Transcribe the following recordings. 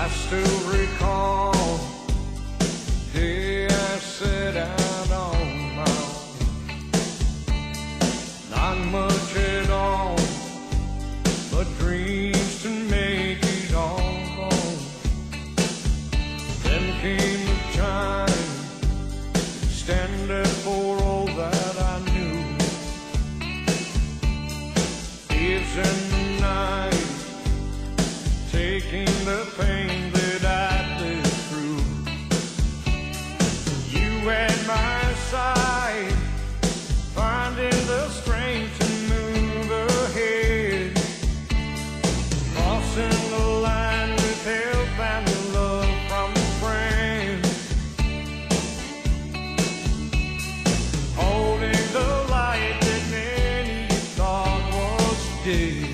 I still recall the day I set out on my own. Not much at all, but dreams to make it all home. Then came the time to stand up for all that I knew. Days and nights, taking the pain that I lived through. You at my side, finding the strength to move ahead, crossing the line with help and love from friends, holding the light that many thought was dead.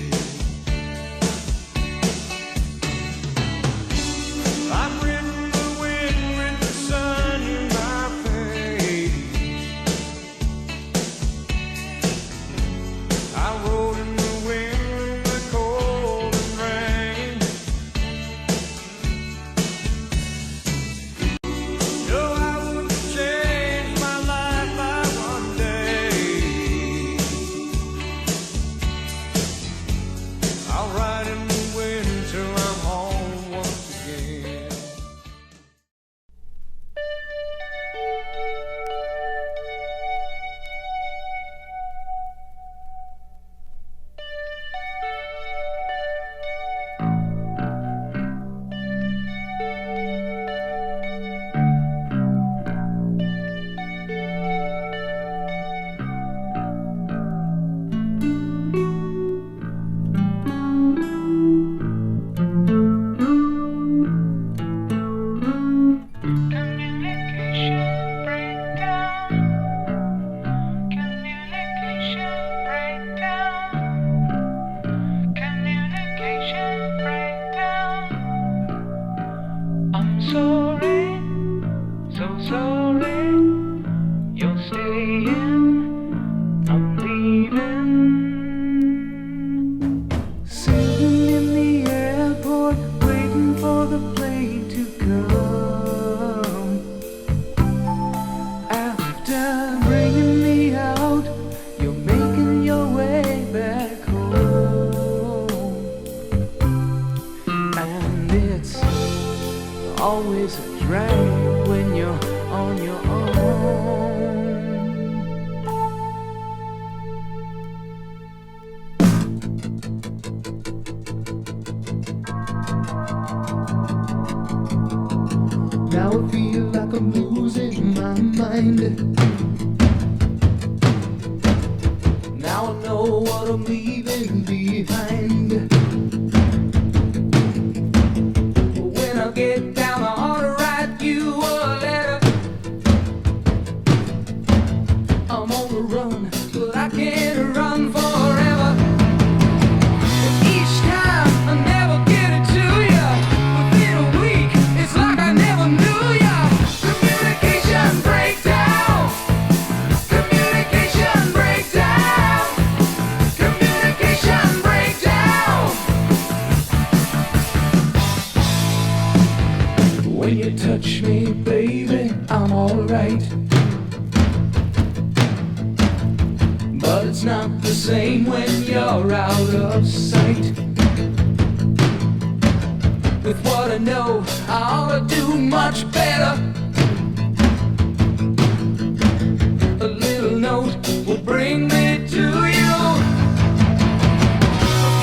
I've ridden the wind with the sun in my face. I rode in the wind, the cold and rain. No, I wouldn't change my life by one day. I'll ride in the wind till I'm home once again. I'm sorry, so sorry. You're staying, I'm leaving. Sitting in the airport, waiting for the plane to come. After bringing me out, you're making your way back home. And it's always a drag when you're on your own. Now I feel like I'm losing my mind. Now I know what I'm leaving behind. When I get down, I ought to write you a letter. I'm on the run, but I can't run forever. And each time I never get it to you. Within a week, it's like I never knew you. Communication breakdown. Communication breakdown. Communication breakdown. When you touch me, baby, I'm alright. But it's not the same when you're out of sight. With what I know, I ought to do much better. A little note will bring me to you.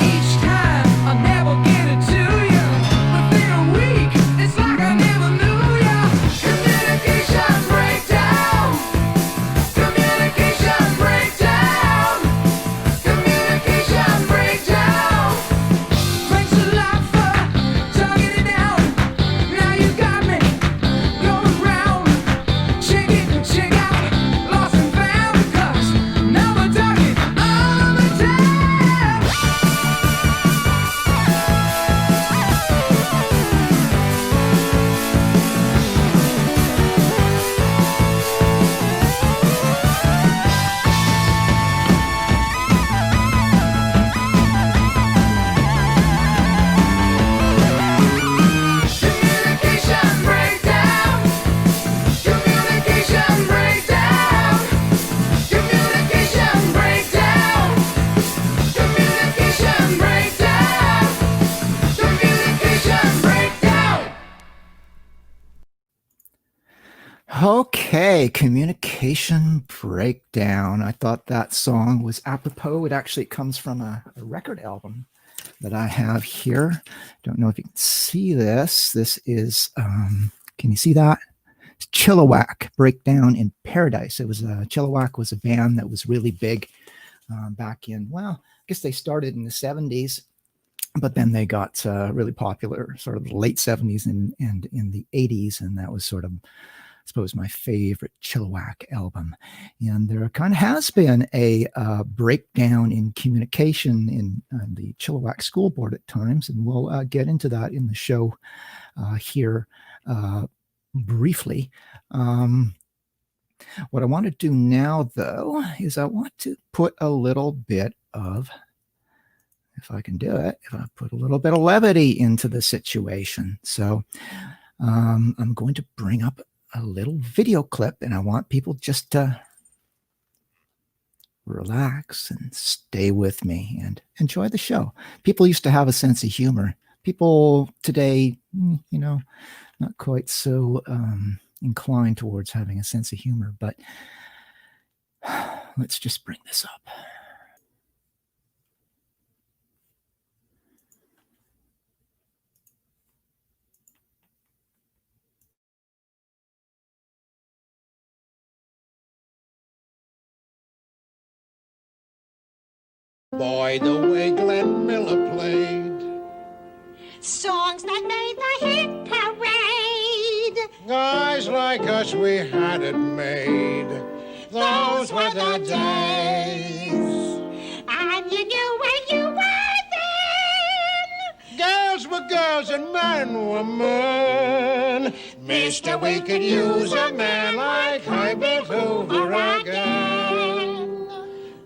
Each time I never get it to you. Within a week, it's like I never knew you. Communication breakdown. Communication breakdown. Communication breakdown. Thanks a lot for talking it down. Now you got me going Okay, communication breakdown. I thought that song was apropos. It actually comes from a record album that I have here. Don't know if you can see this. This is, can you see that? It's Chilliwack, Breakdown in Paradise. It was Chilliwack was a band that was really big back in, well, I guess they started in the 70s, but then they got really popular sort of the late 70s and in the 80s, and that was sort of, I suppose, my favorite Chilliwack album. And there kind of has been a breakdown in communication in the Chilliwack School Board at times, and we'll get into that in the show here briefly. What I want to do now, though, is I want to put a little bit of, if I can do it, if I put a little bit of levity into the situation. So I'm going to bring up a little video clip, and I want people just to relax and stay with me and enjoy the show. People used to have a sense of humor. People today, you know, not quite so inclined towards having a sense of humor, but let's just bring this up. Boy, the way Glenn Miller played Songs that made the hit parade. guys like us, we had it made. Those were the days. And you knew where you were then. Girls were girls and men were men. Mister, we could use a man like Herbert Hoover again.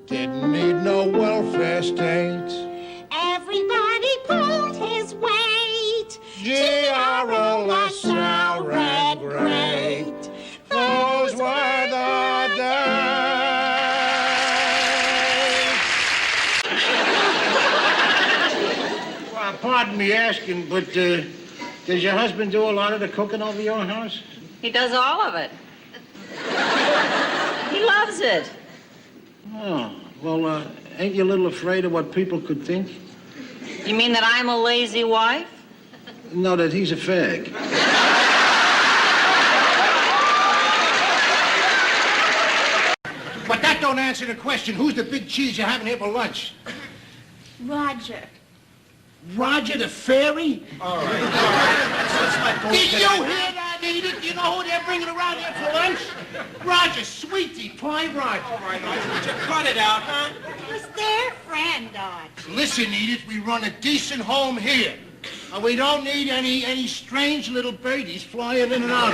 Didn't need no welfare state. Everybody pulled his weight. G.R.O. LaSalle ran great. Those were the days. Well, pardon me asking, but does your husband do a lot of the cooking over your house? He does all of it. He loves it. Oh, well, ain't you a little afraid of what people could think? You mean that I'm a lazy wife? No, that he's a fag. But that don't answer the question. Who's the big cheese you're having here for lunch? Roger. Roger the fairy? All right. Did you hear that, Edith? You know who they're bringing around here for lunch? Roger, sweetie pie Roger. All right, Roger, would you cut it out, huh? It was their friend, Dodge. Listen, Edith, we run a decent home here. And we don't need any strange little birdies flying in and out.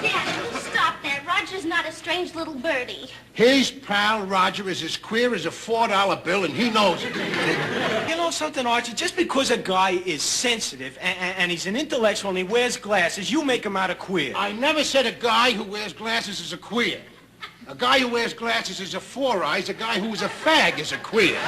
Dad, stop that. Roger's not a strange little birdie. His pal Roger is as queer as a $4 bill, and he knows it. You know something, Archie? Just because a guy is sensitive and he's an intellectual and he wears glasses, you make him out a queer. I never said a guy who wears glasses is a queer. A guy who wears glasses is a four eyes. A guy who is a fag is a queer.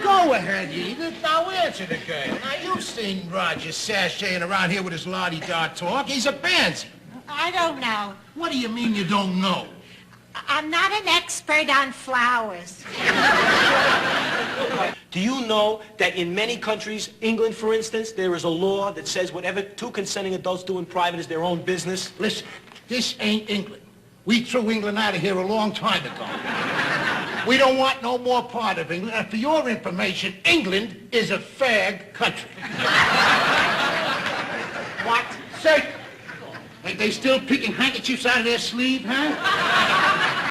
Go ahead, Edith. Now answer the girl. Now, you've seen Roger sashaying around here with his la-di-da talk. He's a pansy. I don't know. What do you mean you don't know? I'm not an expert on flowers. Do you know that in many countries, England, for instance, there is a law that says whatever two consenting adults do in private is their own business? Listen, this ain't England. We threw England out of here a long time ago. We don't want no more part of England. And for your information, England is a fag country. What? Say, ain't they still picking handkerchiefs out of their sleeve, huh?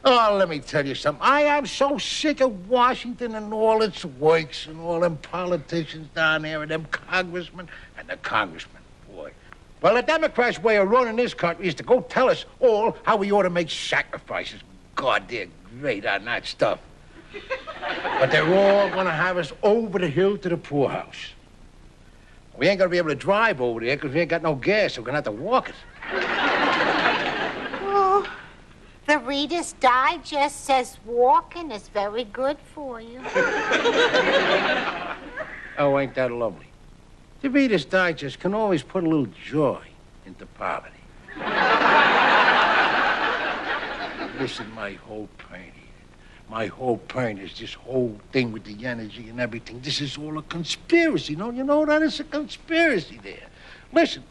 Oh, let me tell you something. I am so sick of Washington and all its works and all them politicians down there and them congressmen and the congressmen, boy. Well, the Democrats' way of running this country is to go tell us all how we ought to make sacrifices. God, they're great on that stuff. But they're all gonna have us over the hill to the poorhouse. We ain't gonna be able to drive over there because we ain't got no gas, so we're gonna have to walk it. Oh, The Reader's Digest says walking is very good for you. Oh, ain't that lovely? The Reader's Digest can always put a little joy into poverty. Listen, my whole point is this whole thing with the energy and everything. This is all a conspiracy. Don't you know that? It's a conspiracy there. Listen,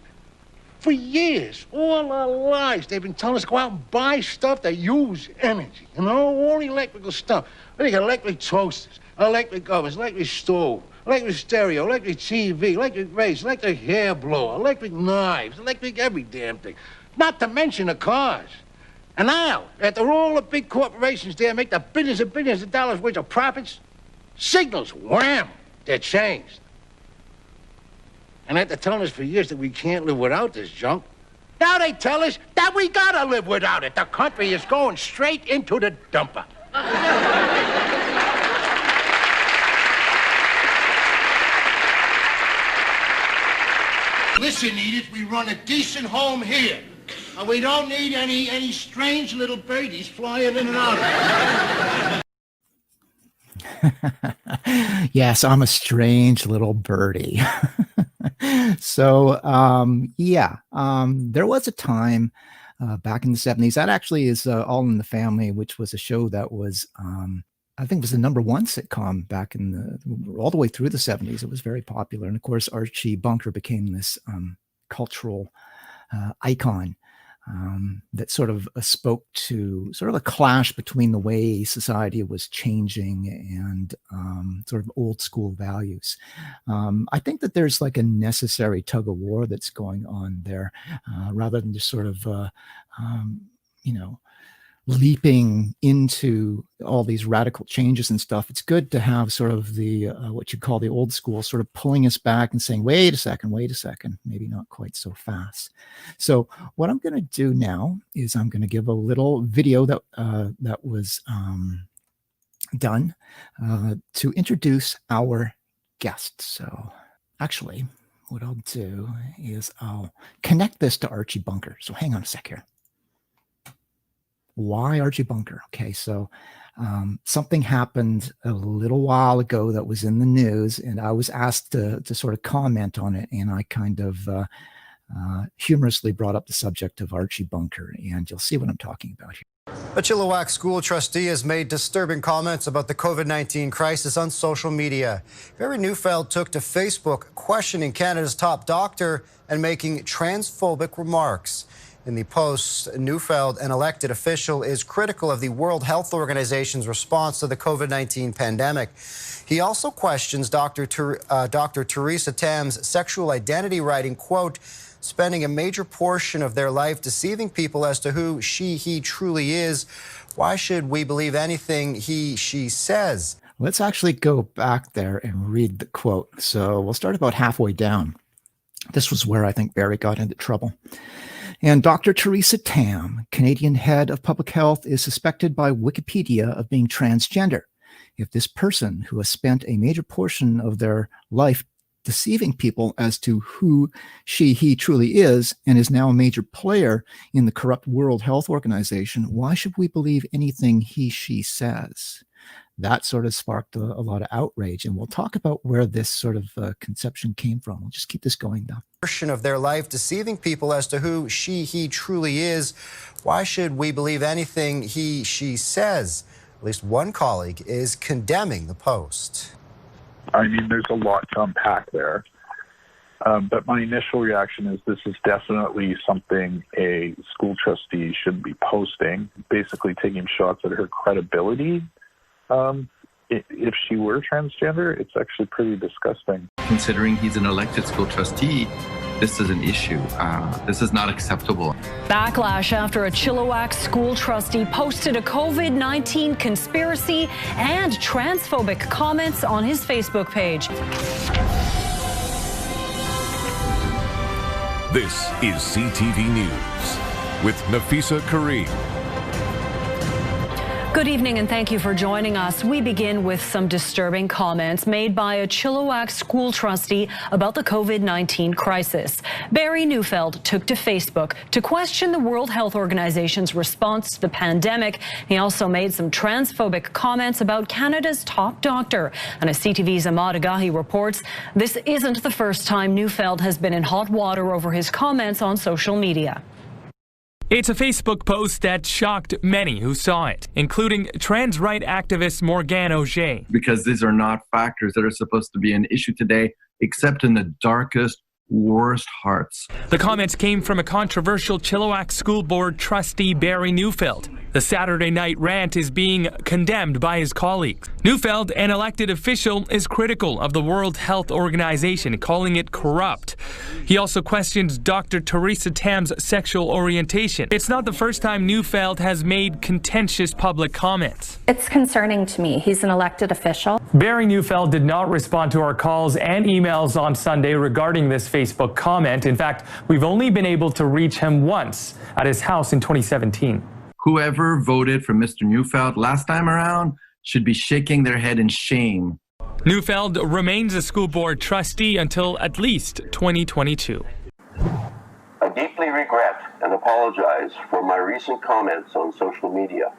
for years, all our lives, they've been telling us to go out and buy stuff that use energy. You know, all electrical stuff. They got electric toasters, electric ovens, electric stove, electric stereo, electric TV, electric race, electric hair blower, electric knives, electric every damn thing. Not to mention the cars. And now, after all the big corporations there make the billions and billions of dollars worth of profits, signals, wham, they're changed. And after telling us for years that we can't live without this junk, now they tell us that we gotta live without it. The country is going straight into the dumper. Listen, Edith, we run a decent home here. And we don't need any strange little birdies flying in and out. Yes, I'm a strange little birdie. So, there was a time back in the 70s. That actually is All in the Family, which was a show that was, I think, was the #1 sitcom back in all the way through the 70s. It was very popular. And of course, Archie Bunker became this cultural icon that sort of spoke to sort of a clash between the way society was changing and sort of old school values. I think that there's like a necessary tug of war that's going on there, rather than just sort of, leaping into all these radical changes and stuff. It's good to have sort of the what you call the old school sort of pulling us back and saying, wait a second, maybe not quite so fast. So what I'm going to do now is I'm going to give a little video that that was done to introduce our guest. So actually what I'll do is I'll connect this to Archie Bunker. So hang on a sec here. Why Archie Bunker? Okay, so something happened a little while ago that was in the news, and I was asked to sort of comment on it, and I kind of humorously brought up the subject of Archie Bunker, and you'll see what I'm talking about here. A Chilliwack school trustee has made disturbing comments about the COVID-19 crisis on social media. Barry Neufeld took to Facebook questioning Canada's top doctor and making transphobic remarks. In the post, Neufeld, an elected official, is critical of the World Health Organization's response to the COVID-19 pandemic. He also questions Dr. Theresa Tam's sexual identity, writing, quote, spending a major portion of their life deceiving people as to who he truly is. Why should we believe anything she says? Let's actually go back there and read the quote. So we'll start about halfway down. This was where I think Barry got into trouble. And Dr. Theresa Tam, Canadian head of public health, is suspected by Wikipedia of being transgender. If this person, who has spent a major portion of their life deceiving people as to who he truly is and is now a major player in the corrupt World Health Organization, why should we believe anything she says? That sort of sparked a lot of outrage, and we'll talk about where this sort of conception came from. We'll just keep this going now. Portion of their life deceiving people as to who he truly is. Why should we believe anything she says? At least one colleague is condemning the post. I mean, there's a lot to unpack there. But my initial reaction is this is definitely something a school trustee shouldn't be posting, basically taking shots at her credibility. If she were transgender, it's actually pretty disgusting. Considering he's an elected school trustee, this is an issue. This is not acceptable. Backlash after a Chilliwack school trustee posted a COVID-19 conspiracy and transphobic comments on his Facebook page. This is CTV News with Nafisa Kareem. Good evening and thank you for joining us. We begin with some disturbing comments made by a Chilliwack school trustee about the COVID-19 crisis. Barry Neufeld took to Facebook to question the World Health Organization's response to the pandemic. He also made some transphobic comments about Canada's top doctor. And as CTV's Ahmad Agahi reports, this isn't the first time Neufeld has been in hot water over his comments on social media. It's a Facebook post that shocked many who saw it, including trans right activist Morgan Auger. Because these are not factors that are supposed to be an issue today, except in the darkest, worst hearts. The comments came from a controversial Chilliwack School Board trustee, Barry Neufeld. The Saturday night rant is being condemned by his colleagues. Neufeld, an elected official, is critical of the World Health Organization, calling it corrupt. He also questions Dr. Theresa Tam's sexual orientation. It's not the first time Neufeld has made contentious public comments. It's concerning to me. He's an elected official. Barry Neufeld did not respond to our calls and emails on Sunday regarding this Facebook comment. In fact, we've only been able to reach him once at his house in 2017. Whoever voted for Mr. Neufeld last time around should be shaking their head in shame. Neufeld remains a school board trustee until at least 2022. I deeply regret and apologize for my recent comments on social media.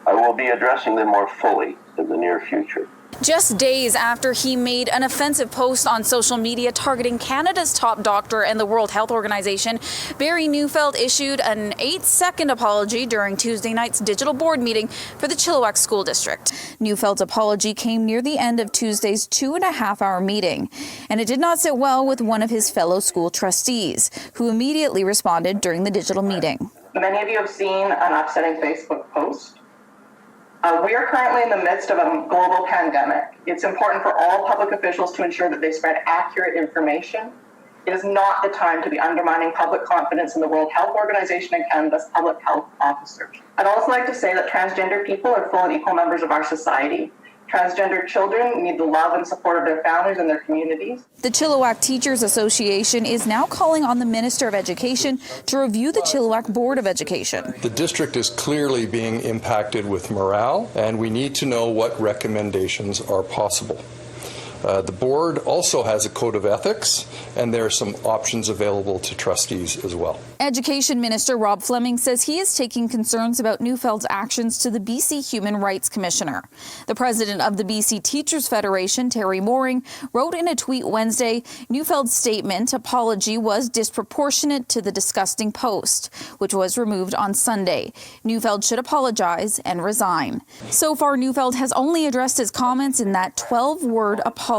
I will be addressing them more fully in the near future. Just days after he made an offensive post on social media targeting Canada's top doctor and the World Health Organization, Barry Neufeld issued an 8-second apology during Tuesday night's digital board meeting for the Chilliwack School District. Neufeld's apology came near the end of Tuesday's 2.5-hour meeting, and it did not sit well with one of his fellow school trustees, who immediately responded during the digital meeting. Many of you have seen an upsetting Facebook post. We are currently in the midst of a global pandemic. It's important for all public officials to ensure that they spread accurate information. It is not the time to be undermining public confidence in the World Health Organization and Canada's public health officer. I'd also like to say that transgender people are full and equal members of our society. Transgender children need the love and support of their families and their communities. The Chilliwack Teachers Association is now calling on the Minister of Education to review the Chilliwack Board of Education. The district is clearly being impacted with morale, and we need to know what recommendations are possible. The board also has a code of ethics, and there are some options available to trustees as well. Education Minister Rob Fleming says he is taking concerns about Neufeld's actions to the BC Human Rights Commissioner. The president of the BC Teachers Federation, Terry Mooring, wrote in a tweet Wednesday, Neufeld's statement apology was disproportionate to the disgusting post, which was removed on Sunday. Neufeld should apologize and resign. So far, Neufeld has only addressed his comments in that 12-word apology,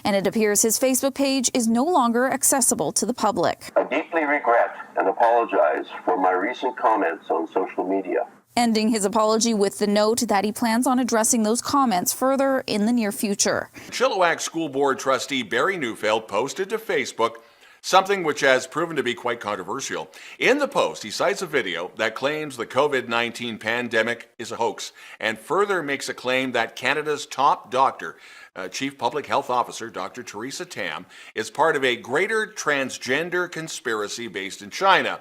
and it appears his Facebook page is no longer accessible to the public. I deeply regret and apologize for my recent comments on social media. Ending his apology with the note that he plans on addressing those comments further in the near future. Chilliwack School Board trustee Barry Neufeld posted to Facebook something which has proven to be quite controversial. In the post, he cites a video that claims the COVID-19 pandemic is a hoax and further makes a claim that Canada's top doctor, Chief Public Health Officer Dr. Theresa Tam, is part of a greater transgender conspiracy based in China.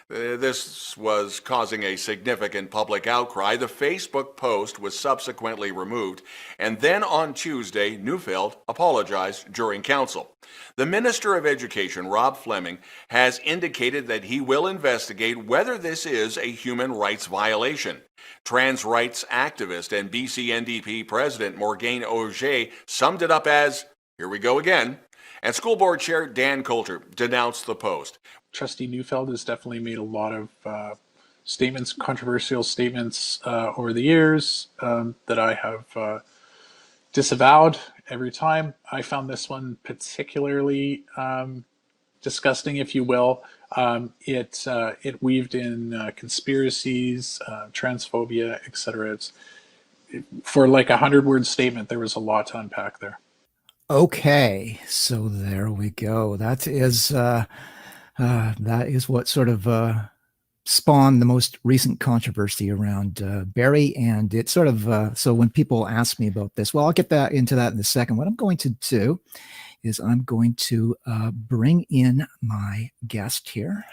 This was causing a significant public outcry. The Facebook post was subsequently removed, and then on Tuesday, Neufeld apologized during council. The Minister of Education, Rob Fleming, has indicated that he will investigate whether this is a human rights violation. Trans rights activist and BC NDP President Morgan Auger summed it up as, "Here we go again," and School Board Chair Dan Coulter denounced the post. Trustee Neufeld has definitely made a lot of statements, controversial statements over the years that I have disavowed every time. I found this one particularly disgusting, if you will. It weaved in conspiracies, transphobia, etc. For like a 100-word statement, there was a lot to unpack there. Okay, so there we go. That is what sort of spawned the most recent controversy around Barry, and it's sort of so when people ask me about this, well, I'll get into that in a second. What I'm going to do is I'm going to bring in my guest here.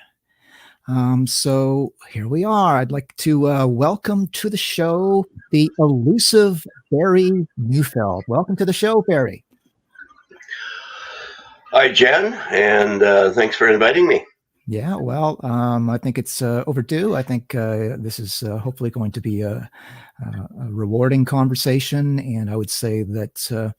So here we are. I'd like to welcome to the show the elusive Barry Neufeld. Welcome to the show, Barry. Hi, Jen, and thanks for inviting me. Yeah, well, I think it's overdue. I think this is hopefully going to be a rewarding conversation, and I would say that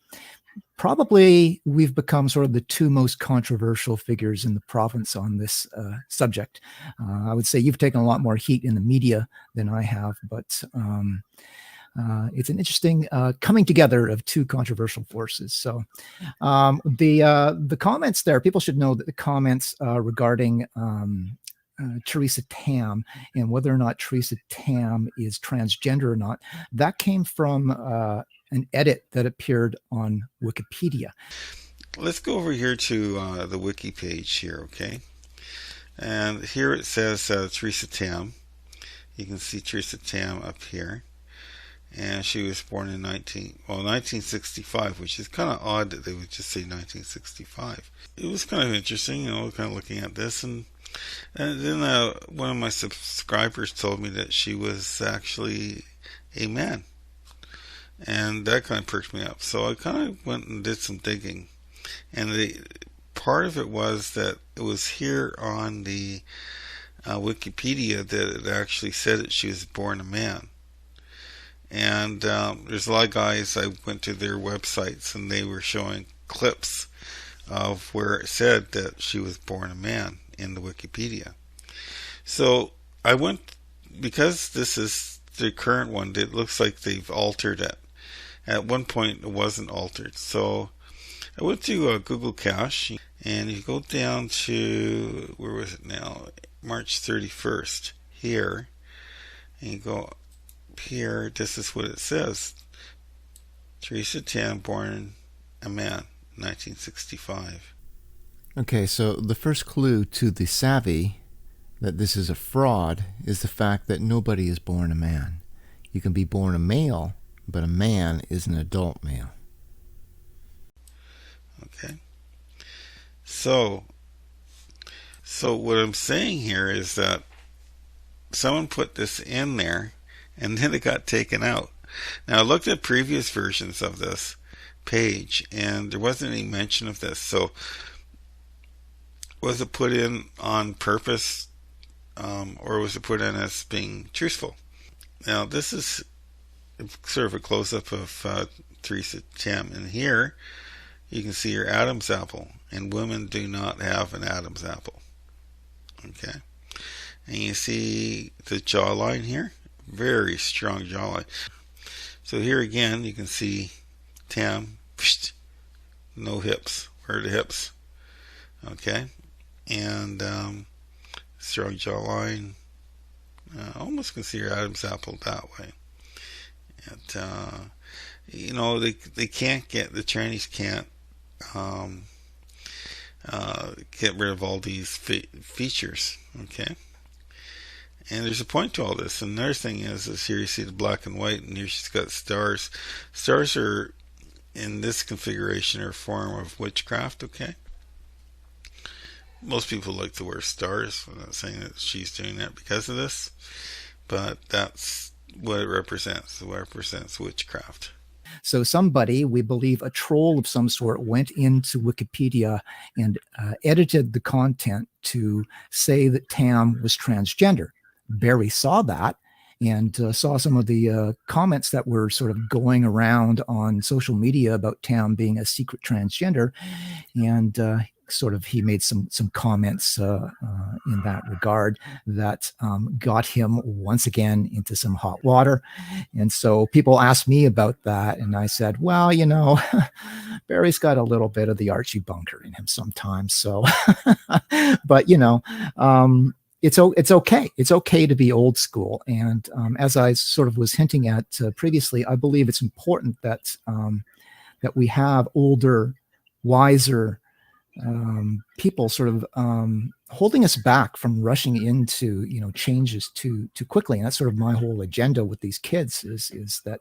probably we've become sort of the two most controversial figures in the province on this subject. I would say you've taken a lot more heat in the media than I have, but it's an interesting coming together of two controversial forces. So the comments there, people should know that the comments regarding Theresa Tam and whether or not Theresa Tam is transgender or not, that came from an edit that appeared on Wikipedia. Let's go over here to the wiki page here, okay? And here it says Theresa Tam. You can see Theresa Tam up here. And she was born in 1965, which is kind of odd that they would just say 1965. It was kind of interesting, kind of looking at this. And then one of my subscribers told me that she was actually a man. And that kind of perked me up. So I kind of went and did some digging. And part of it was that it was here on the Wikipedia that it actually said that she was born a man. And there's a lot of guys, I went to their websites and they were showing clips of where it said that she was born a man in the Wikipedia. So I went, because this is the current one, it looks like they've altered it. At one point it wasn't altered. So I went to Google Cache, and you go down to, where was it now? March 31st here, and you go here, this is what it says. Theresa Tam, born a man, 1965. Okay, so the first clue to the savvy that this is a fraud is the fact that nobody is born a man. You can be born a male, but a man is an adult male. Okay. So what I'm saying here is that someone put this in there and then it got taken out. Now I looked at previous versions of this page and there wasn't any mention of this. So was it put in on purpose, or was it put in as being truthful? Now this is sort of a close-up of Theresa Tam, and here you can see her Adam's apple, and women do not have an Adam's apple. Okay, and you see the jawline here, very strong jawline. So here again you can see Tam, no hips. Where are the hips? Okay, and strong jawline. Almost can see her Adam's apple that way. And they can't get, the Chinese can't get rid of all these features. Okay, and there's a point to all this. And another thing is here you see the black and white, and here she's got stars. Stars are, in this configuration, are a form of witchcraft. Okay, most people like to wear stars. I'm not saying that she's doing that because of this, but that's what it represents. It represents witchcraft. So somebody, we believe a troll of some sort, went into Wikipedia and edited the content to say that Tam was transgender. Barry saw that and saw some of the comments that were sort of going around on social media about Tam being a secret transgender, and he made some comments in that regard that got him once again into some hot water. And so people asked me about that, and I said, well, Barry's got a little bit of the Archie Bunker in him sometimes. So, but it's okay. It's okay to be old school. And as I sort of was hinting at previously, I believe it's important that that we have older, wiser people sort of holding us back from rushing into changes too quickly. And that's sort of my whole agenda with these kids is that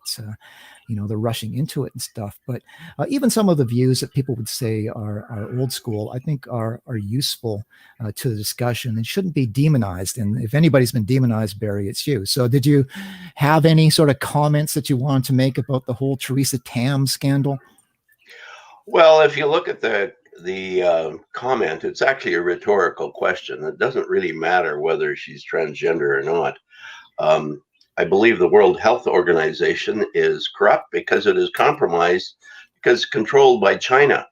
they're rushing into it and stuff. But even some of the views that people would say are old school, I think are useful to the discussion and shouldn't be demonized. And if anybody's been demonized, Barry, it's you. So did you have any sort of comments that you wanted to make about the whole Theresa Tam scandal? Well, if you look at the comment, it's actually a rhetorical question. It doesn't really matter whether she's transgender or not. I believe the World Health Organization is corrupt because it is compromised, because it's controlled by China.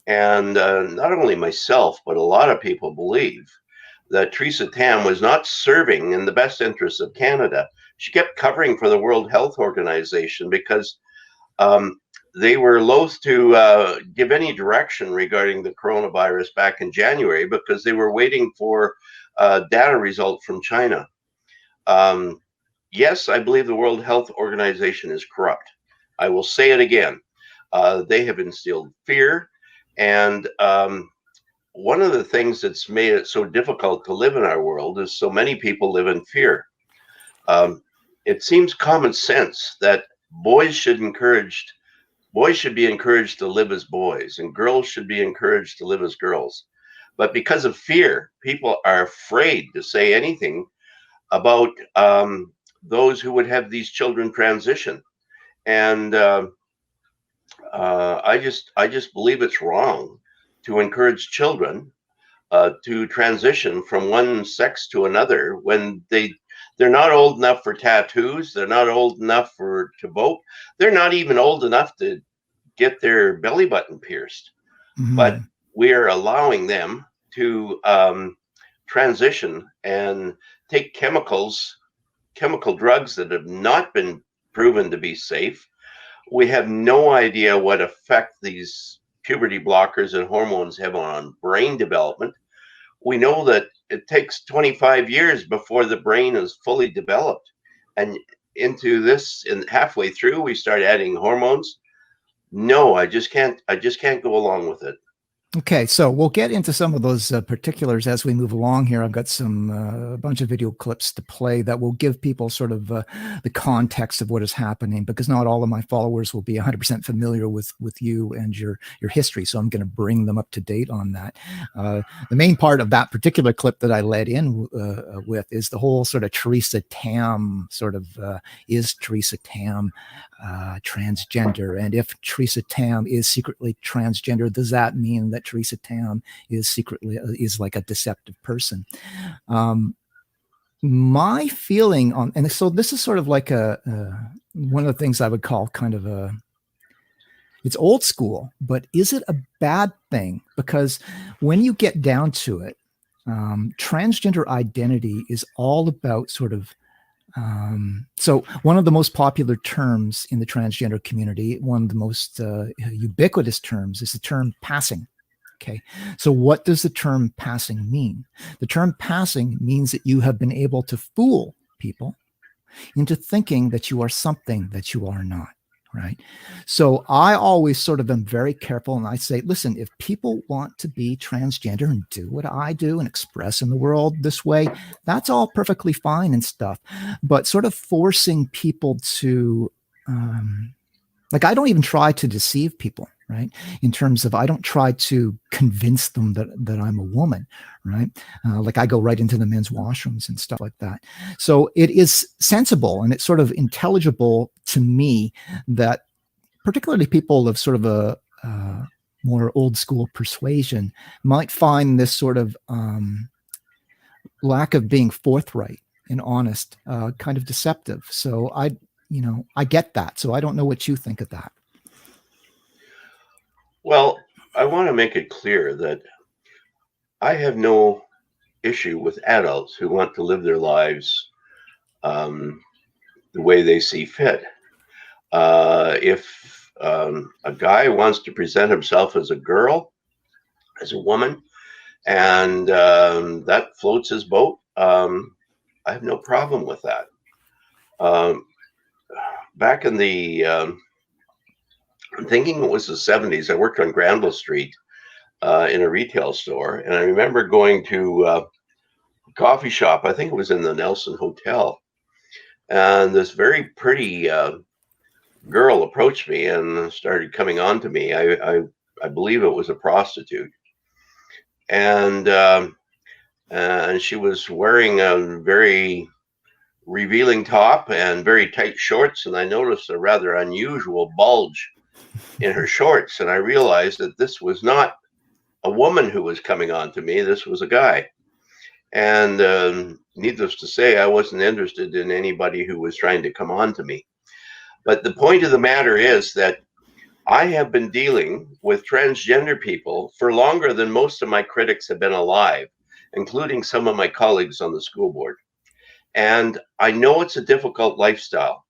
And not only myself, but a lot of people believe that Theresa Tam was not serving in the best interests of Canada. She kept covering for the World Health Organization because they were loath to give any direction regarding the coronavirus back in January because they were waiting for data result from China. Yes, I believe the World Health Organization is corrupt. I will say it again. They have instilled fear. And one of the things that's made it so difficult to live in our world is so many people live in fear. It seems common sense that boys should be encouraged to live as boys and girls should be encouraged to live as girls. But because of fear, people are afraid to say anything about those who would have these children transition. And I just believe it's wrong to encourage children to transition from one sex to another when they're not old enough for tattoos. They're not old enough to vote. They're not even old enough to get their belly button pierced. Mm-hmm. But we are allowing them to transition and take chemical drugs that have not been proven to be safe. We have no idea what effect these puberty blockers and hormones have on brain development. We know that it takes 25 years before the brain is fully developed. And into this, and halfway through, we start adding hormones. No, I just can't go along with it. Okay, so we'll get into some of those particulars as we move along here. I've got a bunch of video clips to play that will give people sort of the context of what is happening, because not all of my followers will be 100% familiar with you and your history. So I'm going to bring them up to date on that. The main part of that particular clip that I led in with is the whole sort of Theresa Tam is Theresa Tam transgender? And if Theresa Tam is secretly transgender, does that mean that Theresa Tam is like a deceptive person? My feeling on, and so this is sort of like one of the things I would call kind of it's old school, but is it a bad thing? Because when you get down to it, transgender identity is all about sort of so one of the most popular terms in the transgender community, one of the most ubiquitous terms, is the term passing. Okay, so what does the term passing mean? The term passing means that you have been able to fool people into thinking that you are something that you are not, right? So I always sort of am very careful, and I say, listen, if people want to be transgender and do what I do and express in the world this way, that's all perfectly fine and stuff. But sort of forcing people to, I don't even try to deceive people, right? In terms of, I don't try to convince them that I'm a woman, right? I go right into the men's washrooms and stuff like that. So it is sensible and it's sort of intelligible to me that particularly people of sort of a more old school persuasion might find this sort of lack of being forthright and honest kind of deceptive. So I get that. So I don't know what you think of that. Well, I want to make it clear that I have no issue with adults who want to live their lives the way they see fit. If a guy wants to present himself as a girl, as a woman, and that floats his boat, I have no problem with that. Back in the I'm thinking it was the 70s. I worked on Granville Street, in a retail store. And I remember going to a coffee shop, I think it was in the Nelson Hotel. And this very pretty girl approached me and started coming on to me. I believe it was a prostitute. And she was wearing a very revealing top and very tight shorts. And I noticed a rather unusual bulge in her shorts. And I realized that this was not a woman who was coming on to me. This was a guy. And needless to say, I wasn't interested in anybody who was trying to come on to me. But the point of the matter is that I have been dealing with transgender people for longer than most of my critics have been alive, including some of my colleagues on the school board. And I know it's a difficult lifestyle.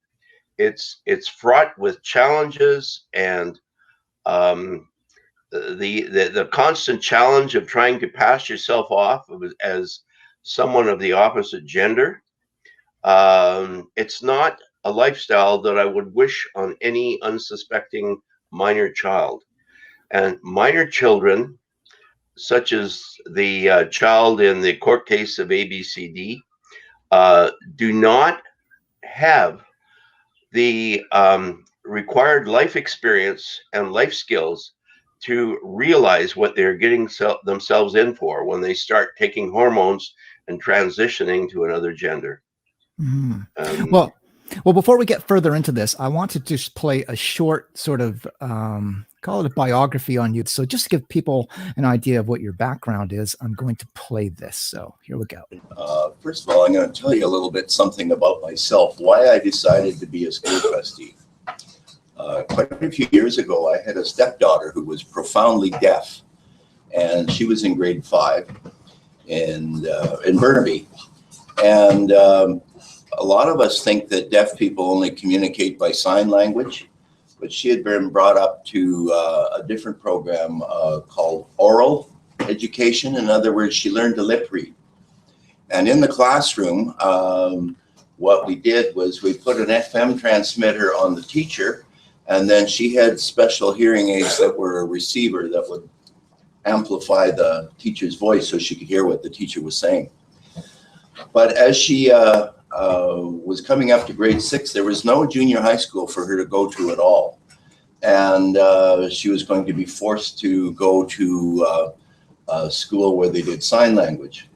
It's fraught with challenges and the constant challenge of trying to pass yourself off as someone of the opposite gender. It's not a lifestyle that I would wish on any unsuspecting minor child. And minor children, such as the child in the court case of ABCD, do not have the required life experience and life skills to realize what they're getting themselves in for when they start taking hormones and transitioning to another gender. Mm. Well, before we get further into this, I want to just play a short sort of, call it a biography on you. So just to give people an idea of what your background is, I'm going to play this. So here we go. First of all, I'm going to tell you a little bit something about myself, why I decided to be a school trustee. Quite a few years ago, I had a stepdaughter who was profoundly deaf, and she was in grade 5 in Burnaby. And a lot of us think that deaf people only communicate by sign language, but she had been brought up to a different program called oral education. In other words, she learned to lip read. And in the classroom, what we did was we put an FM transmitter on the teacher, and then she had special hearing aids that were a receiver that would amplify the teacher's voice so she could hear what the teacher was saying. But as she was coming up to grade 6, there was no junior high school for her to go to at all. And she was going to be forced to go to a school where they did sign language.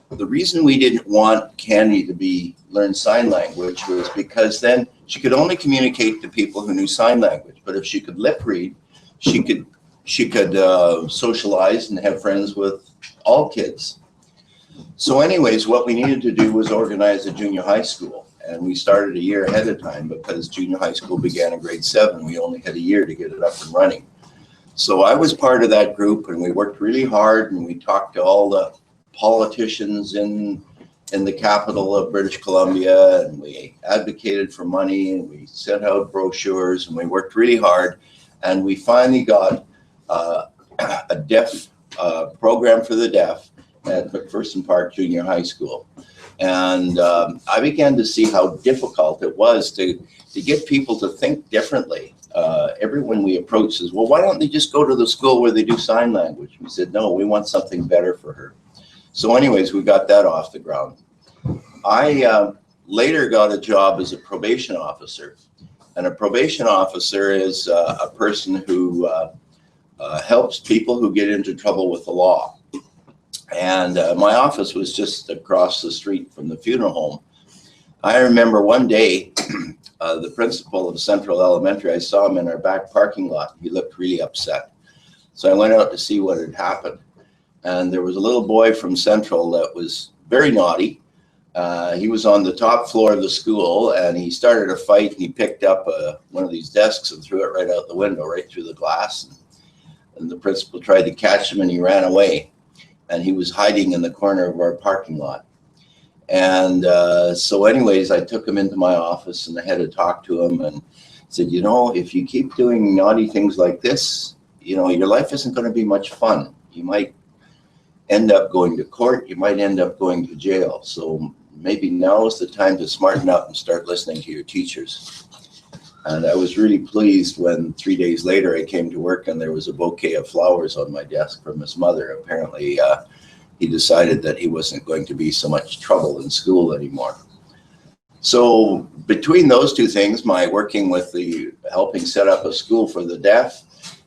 The reason we didn't want Candy to learn sign language was because then she could only communicate to people who knew sign language. But if she could lip read, she could socialize and have friends with all kids. So anyways, what we needed to do was organize a junior high school. And we started a year ahead of time because junior high school began in grade 7. We only had a year to get it up and running. So I was part of that group, and we worked really hard, and we talked to all the politicians in the capital of British Columbia, and we advocated for money, and we sent out brochures, and we worked really hard. And we finally got a deaf program for the deaf at McPherson Park Junior High School. And I began to see how difficult it was to get people to think differently. Everyone we approached says, well, why don't they just go to the school where they do sign language? We said, no, we want something better for her. So anyways, we got that off the ground. I later got a job as a probation officer. And a probation officer is a person who helps people who get into trouble with the law. And my office was just across the street from the funeral home. I remember one day, the principal of Central Elementary, I saw him in our back parking lot. He looked really upset. So I went out to see what had happened. And there was a little boy from Central that was very naughty. He was on the top floor of the school, and he started a fight, and he picked up one of these desks and threw it right out the window, right through the glass. And the principal tried to catch him, and he ran away. And he was hiding in the corner of our parking lot. And so anyways, I took him into my office, and I had to talk to him and said, you know, if you keep doing naughty things like this, you know, your life isn't going to be much fun. You might end up going to court. You might end up going to jail. So maybe now is the time to smarten up and start listening to your teachers. And I was really pleased when 3 days later I came to work and there was a bouquet of flowers on my desk from his mother. Apparently, he decided that he wasn't going to be so much trouble in school anymore. So between those two things, my working with the helping set up a school for the deaf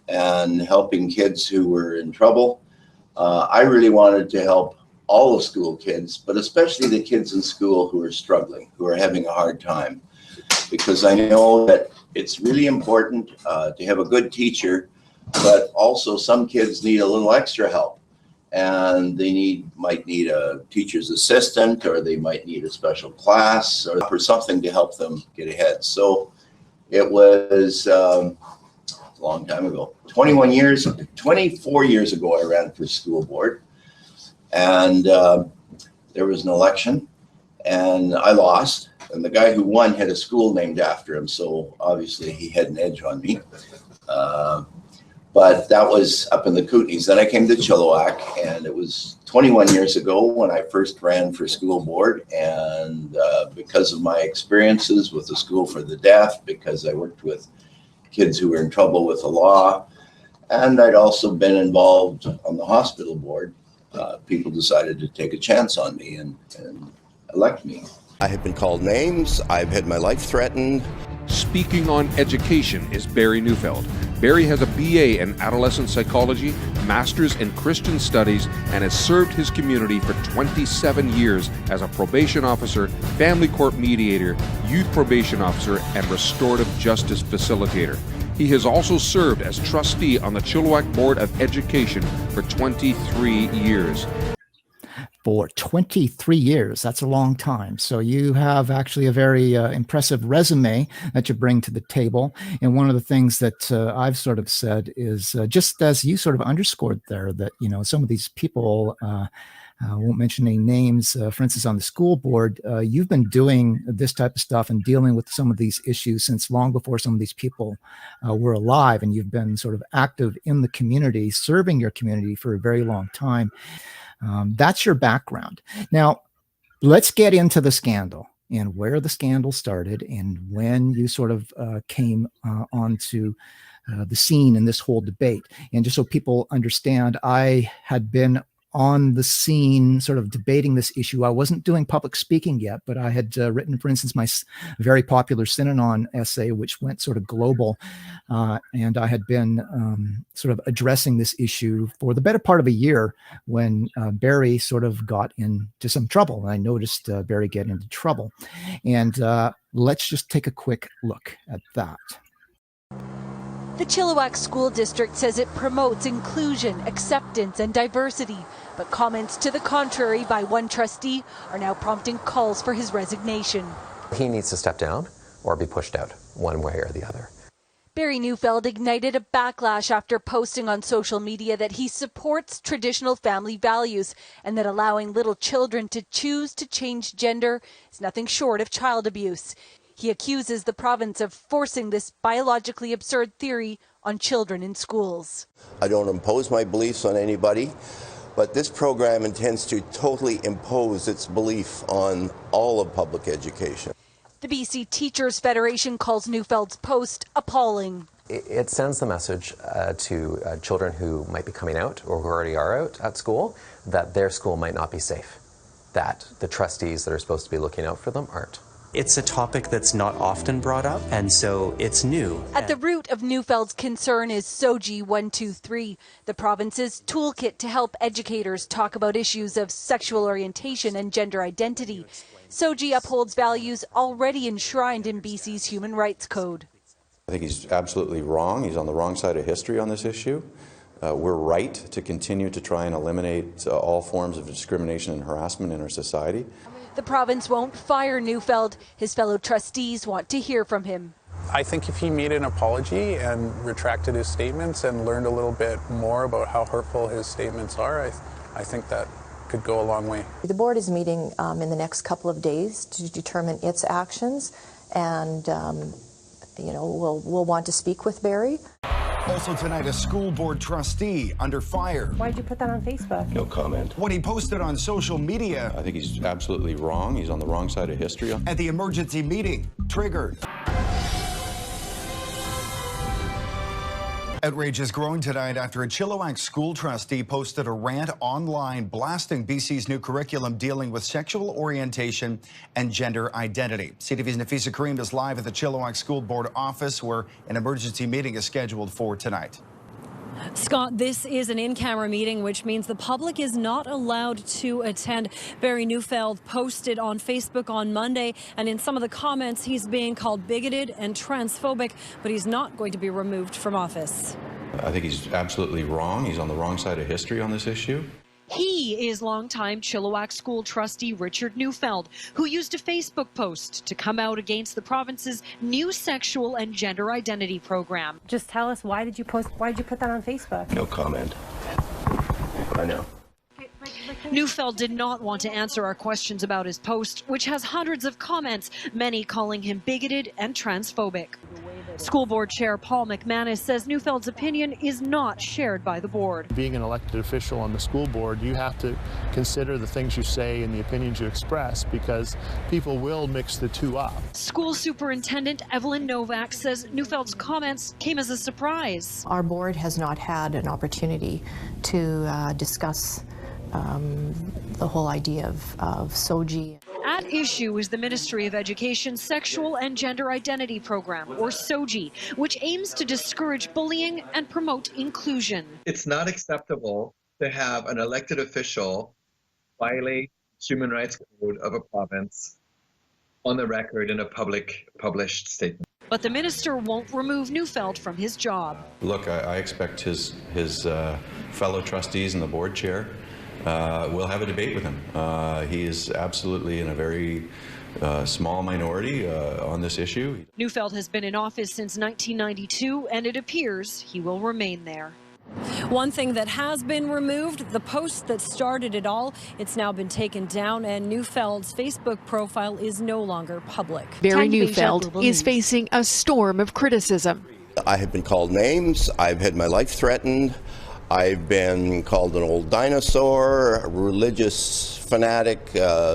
and helping kids who were in trouble, I really wanted to help all of school kids, but especially the kids in school who are struggling, who are having a hard time. Because I know that it's really important to have a good teacher, but also some kids need a little extra help. And they might need a teacher's assistant, or they might need a special class or for something to help them get ahead. So it was a long time ago, 24 years ago, I ran for school board, and there was an election and I lost, and the guy who won had a school named after him. So obviously he had an edge on me. But that was up in the Kootenays. Then I came to Chilliwack, and it was 21 years ago when I first ran for school board. And because of my experiences with the School for the Deaf, because I worked with kids who were in trouble with the law, and I'd also been involved on the hospital board, people decided to take a chance on me and elect me. I have been called names. I've had my life threatened. Speaking on education is Barry Neufeld. Barry has a BA in adolescent psychology, master's in Christian studies, and has served his community for 27 years as a probation officer, family court mediator, youth probation officer, and restorative justice facilitator. He has also served as trustee on the Chilliwack Board of Education for 23 years. For 23 years, that's a long time. So you have actually a very impressive resume that you bring to the table. And one of the things that I've sort of said is just as you sort of underscored there, that, you know, some of these people, I won't mention any names, for instance, on the school board, you've been doing this type of stuff and dealing with some of these issues since long before some of these people were alive. And you've been sort of active in the community, serving your community for a very long time. That's your background. Now, let's get into the scandal and where the scandal started and when you sort of came onto the scene in this whole debate. And just so people understand, I had been on the scene sort of debating this issue. I wasn't doing public speaking yet, but I had written, for instance, my very popular Synanon essay, which went sort of global. And I had been sort of addressing this issue for the better part of a year when Barry sort of got into some trouble. And I noticed Barry get into trouble. And let's just take a quick look at that. The Chilliwack School District says it promotes inclusion, acceptance, and diversity, but comments to the contrary by one trustee are now prompting calls for his resignation. He needs to step down or be pushed out, one way or the other. Barry Neufeld ignited a backlash after posting on social media that he supports traditional family values and that allowing little children to choose to change gender is nothing short of child abuse. He accuses the province of forcing this biologically absurd theory on children in schools. I don't impose my beliefs on anybody, but this program intends to totally impose its belief on all of public education. The BC Teachers Federation calls Neufeld's post appalling. It sends the message to children who might be coming out or who already are out at school that their school might not be safe, that the trustees that are supposed to be looking out for them aren't. It's a topic that's not often brought up, and so it's new. At the root of Neufeld's concern is SOGI 123, the province's toolkit to help educators talk about issues of sexual orientation and gender identity. SOGI upholds values already enshrined in BC's Human Rights Code. I think he's absolutely wrong. He's on the wrong side of history on this issue. We're right to continue to try and eliminate all forms of discrimination and harassment in our society. The province won't fire Neufeld. His fellow trustees want to hear from him. I think if he made an apology and retracted his statements and learned a little bit more about how hurtful his statements are, I think that could go a long way. The board is meeting in the next couple of days to determine its actions, and we'll want to speak with Barry. Also tonight, a school board trustee under fire. Why'd you put that on Facebook? No comment. What he posted on social media. I think he's absolutely wrong. He's on the wrong side of history. At the emergency meeting, triggered. Outrage is growing tonight after a Chilliwack school trustee posted a rant online blasting BC's new curriculum dealing with sexual orientation and gender identity. CTV's Nafisa Karim is live at the Chilliwack School Board office where an emergency meeting is scheduled for tonight. Scott, this is an in-camera meeting, which means the public is not allowed to attend. Barry Neufeld posted on Facebook on Monday, and in some of the comments, he's being called bigoted and transphobic, but he's not going to be removed from office. I think he's absolutely wrong. He's on the wrong side of history on this issue. He is longtime Chilliwack school trustee Richard Neufeld, who used a Facebook post to come out against the province's new sexual and gender identity program. Just tell us, why did you put that on Facebook? No comment. I know. Neufeld did not want to answer our questions about his post, which has hundreds of comments, many calling him bigoted and transphobic. School Board Chair Paul McManus says Neufeld's opinion is not shared by the board. Being an elected official on the school board, you have to consider the things you say and the opinions you express, because people will mix the two up. School Superintendent Evelyn Novak says Neufeld's comments came as a surprise. Our board has not had an opportunity to discuss the whole idea of SOGI. At issue is the Ministry of Education's Sexual and Gender Identity Program, or SOGI, which aims to discourage bullying and promote inclusion. It's not acceptable to have an elected official violate human rights code of a province on the record in a published statement. But the minister won't remove Neufeld from his job. Look, I expect his fellow trustees and the board chair we'll have a debate with him. He is absolutely in a very small minority on this issue. Neufeld has been in office since 1992, and it appears he will remain there. One thing that has been removed, the post that started it all, it's now been taken down, and Neufeld's Facebook profile is no longer public. Barry Neufeld is facing a storm of criticism. I have been called names. I've had my life threatened. I've been called an old dinosaur, a religious fanatic,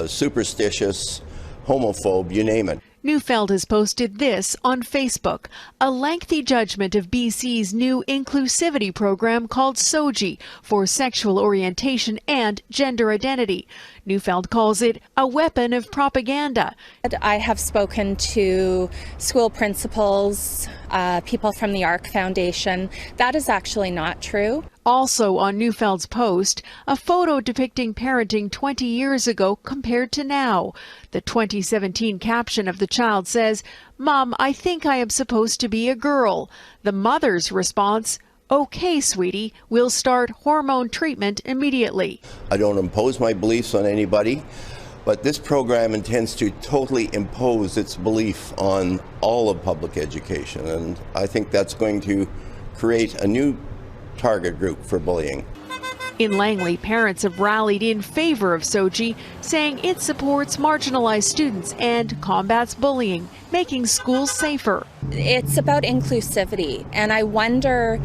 superstitious, homophobe, you name it. Neufeld has posted this on Facebook, a lengthy judgment of BC's new inclusivity program called SOGI for sexual orientation and gender identity. Neufeld calls it a weapon of propaganda. I have spoken to school principals, people from the ARC Foundation. That is actually not true. Also on Neufeld's post, a photo depicting parenting 20 years ago compared to now. The 2017 caption of the child says, "Mom, I think I am supposed to be a girl." The mother's response, "Okay, sweetie, we'll start hormone treatment immediately." I don't impose my beliefs on anybody, but this program intends to totally impose its belief on all of public education, and I think that's going to create a new target group for bullying. In Langley, parents have rallied in favor of SOGI, saying it supports marginalized students and combats bullying, making schools safer. It's about inclusivity, and I wonder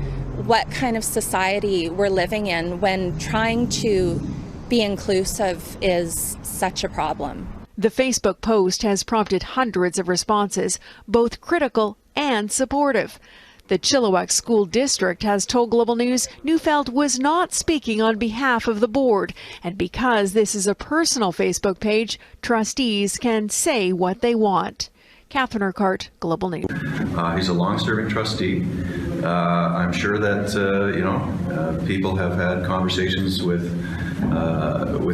what kind of society we're living in when trying to be inclusive is such a problem. The Facebook post has prompted hundreds of responses, both critical and supportive. The Chilliwack School District has told Global News Neufeld was not speaking on behalf of the board, and because this is a personal Facebook page, trustees can say what they want. Catherine Urquhart, Global News. He's a long-serving trustee. I'm sure that people have had conversations with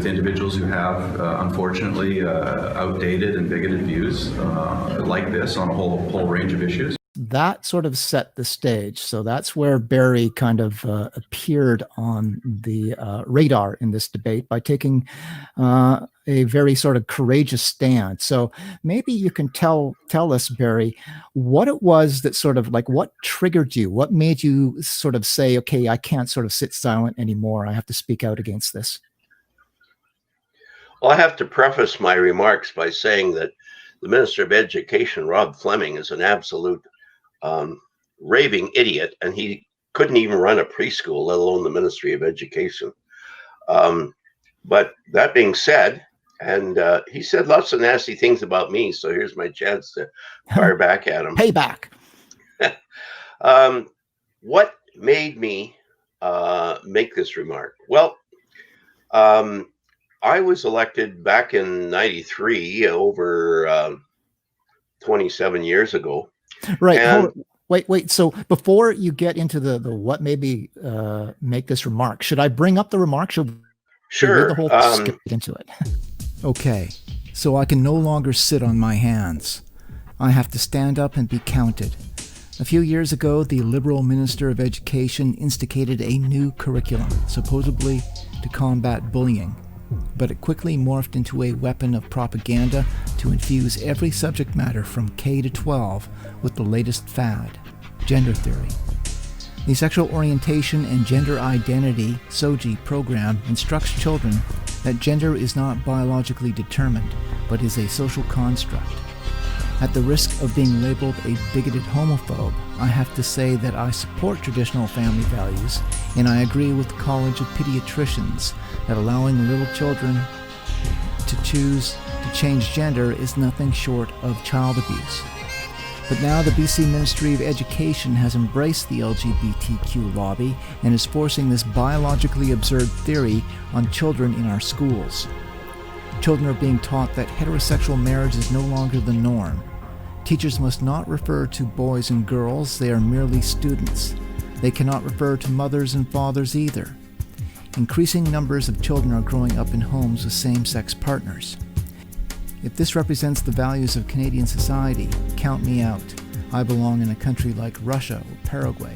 individuals who have, unfortunately, outdated and bigoted views like this on a whole range of issues. That sort of set the stage. So that's where Barry kind of appeared on the radar in this debate by taking a very sort of courageous stand. So maybe you can tell us, Barry, what it was that sort of like what triggered you, what made you sort of say, okay, I can't sort of sit silent anymore. I have to speak out against this. Well, I have to preface my remarks by saying that the Minister of Education, Rob Fleming, is an absolute raving idiot, and he couldn't even run a preschool, let alone the Ministry of Education. But that being said, and he said lots of nasty things about me, so here's my chance to fire back at him. Payback. What made me make this remark? Well, I was elected back in '93, over 27 years ago. Right. And Hold on. Wait. So before you get into the what made me make this remark, should I bring up the remark? Should we read the sure, whole skip into it? Okay. So I can no longer sit on my hands. I have to stand up and be counted. A few years ago, the Liberal Minister of Education instigated a new curriculum, supposedly to combat bullying. But it quickly morphed into a weapon of propaganda to infuse every subject matter from K to 12 with the latest fad, gender theory. The Sexual Orientation and Gender Identity SOGI program instructs children that gender is not biologically determined, but is a social construct. At the risk of being labeled a bigoted homophobe, I have to say that I support traditional family values, and I agree with the College of Pediatricians that allowing little children to choose to change gender is nothing short of child abuse. But now the BC Ministry of Education has embraced the LGBTQ lobby and is forcing this biologically absurd theory on children in our schools. Children are being taught that heterosexual marriage is no longer the norm. Teachers must not refer to boys and girls, they are merely students. They cannot refer to mothers and fathers either. Increasing numbers of children are growing up in homes with same-sex partners. If this represents the values of Canadian society, count me out. I belong in a country like Russia or Paraguay,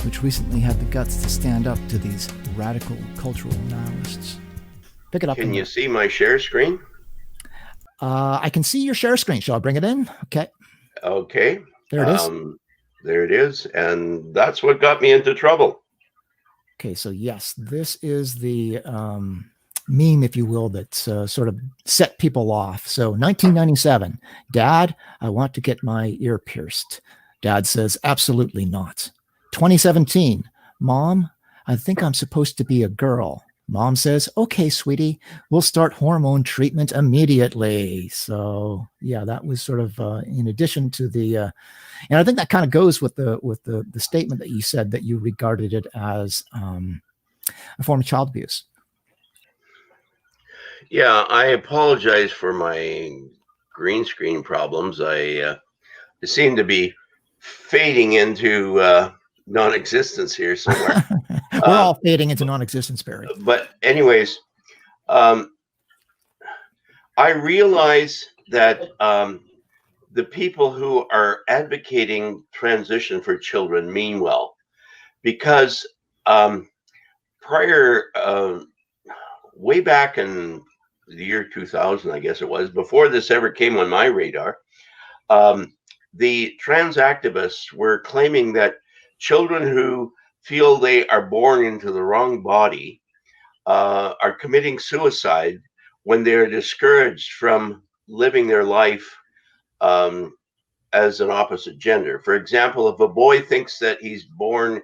which recently had the guts to stand up to these radical cultural nihilists. Pick it up. Can you see my share screen? I can see your share screen. Shall I bring it in? Okay. Okay. There it is. There it is. And that's what got me into trouble. Okay, so yes, this is the meme, if you will, that's sort of set people off. So 1997, Dad, I want to get my ear pierced. Dad says, absolutely not. 2017, Mom, I think I'm supposed to be a girl. Mom says, okay, sweetie, we'll start hormone treatment immediately. So yeah, that was sort of in addition to the, and I think that kind of goes with the statement that you said that you regarded it as a form of child abuse. Yeah, I apologize for my green screen problems. I seem to be fading into non-existence here somewhere. We're all fading into non-existence, Barry. But anyways, I realize that the people who are advocating transition for children mean well, because prior, way back in the year 2000, I guess it was, before this ever came on my radar, the trans activists were claiming that children who feel they are born into the wrong body are committing suicide when they're discouraged from living their life as an opposite gender. For example, if a boy thinks that he's born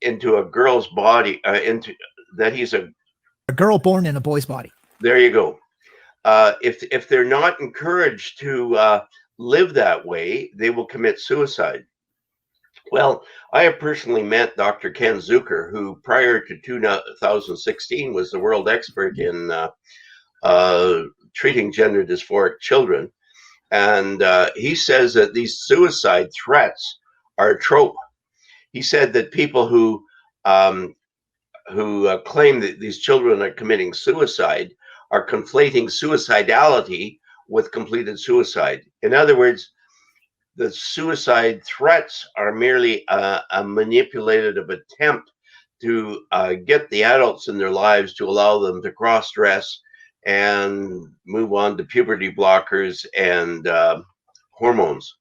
into a girl's body, that he's a girl born in a boy's body. There you go. If they're not encouraged to live that way, they will commit suicide. Well, I have personally met Dr. Ken Zucker, who prior to 2016 was the world expert in treating gender dysphoric children. And he says that these suicide threats are a trope. He said that people who claim that these children are committing suicide are conflating suicidality with completed suicide. In other words, the suicide threats are merely a manipulative attempt to get the adults in their lives to allow them to cross-dress and move on to puberty blockers and hormones.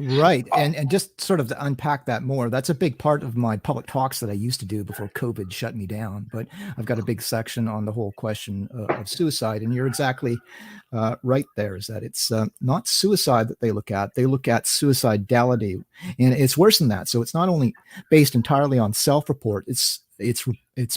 Right. And just sort of to unpack that more, that's a big part of my public talks that I used to do before COVID shut me down. But I've got a big section on the whole question of suicide. And you're exactly right there, is that it's not suicide that they look at suicidality. And it's worse than that. So it's not only based entirely on self-report, it's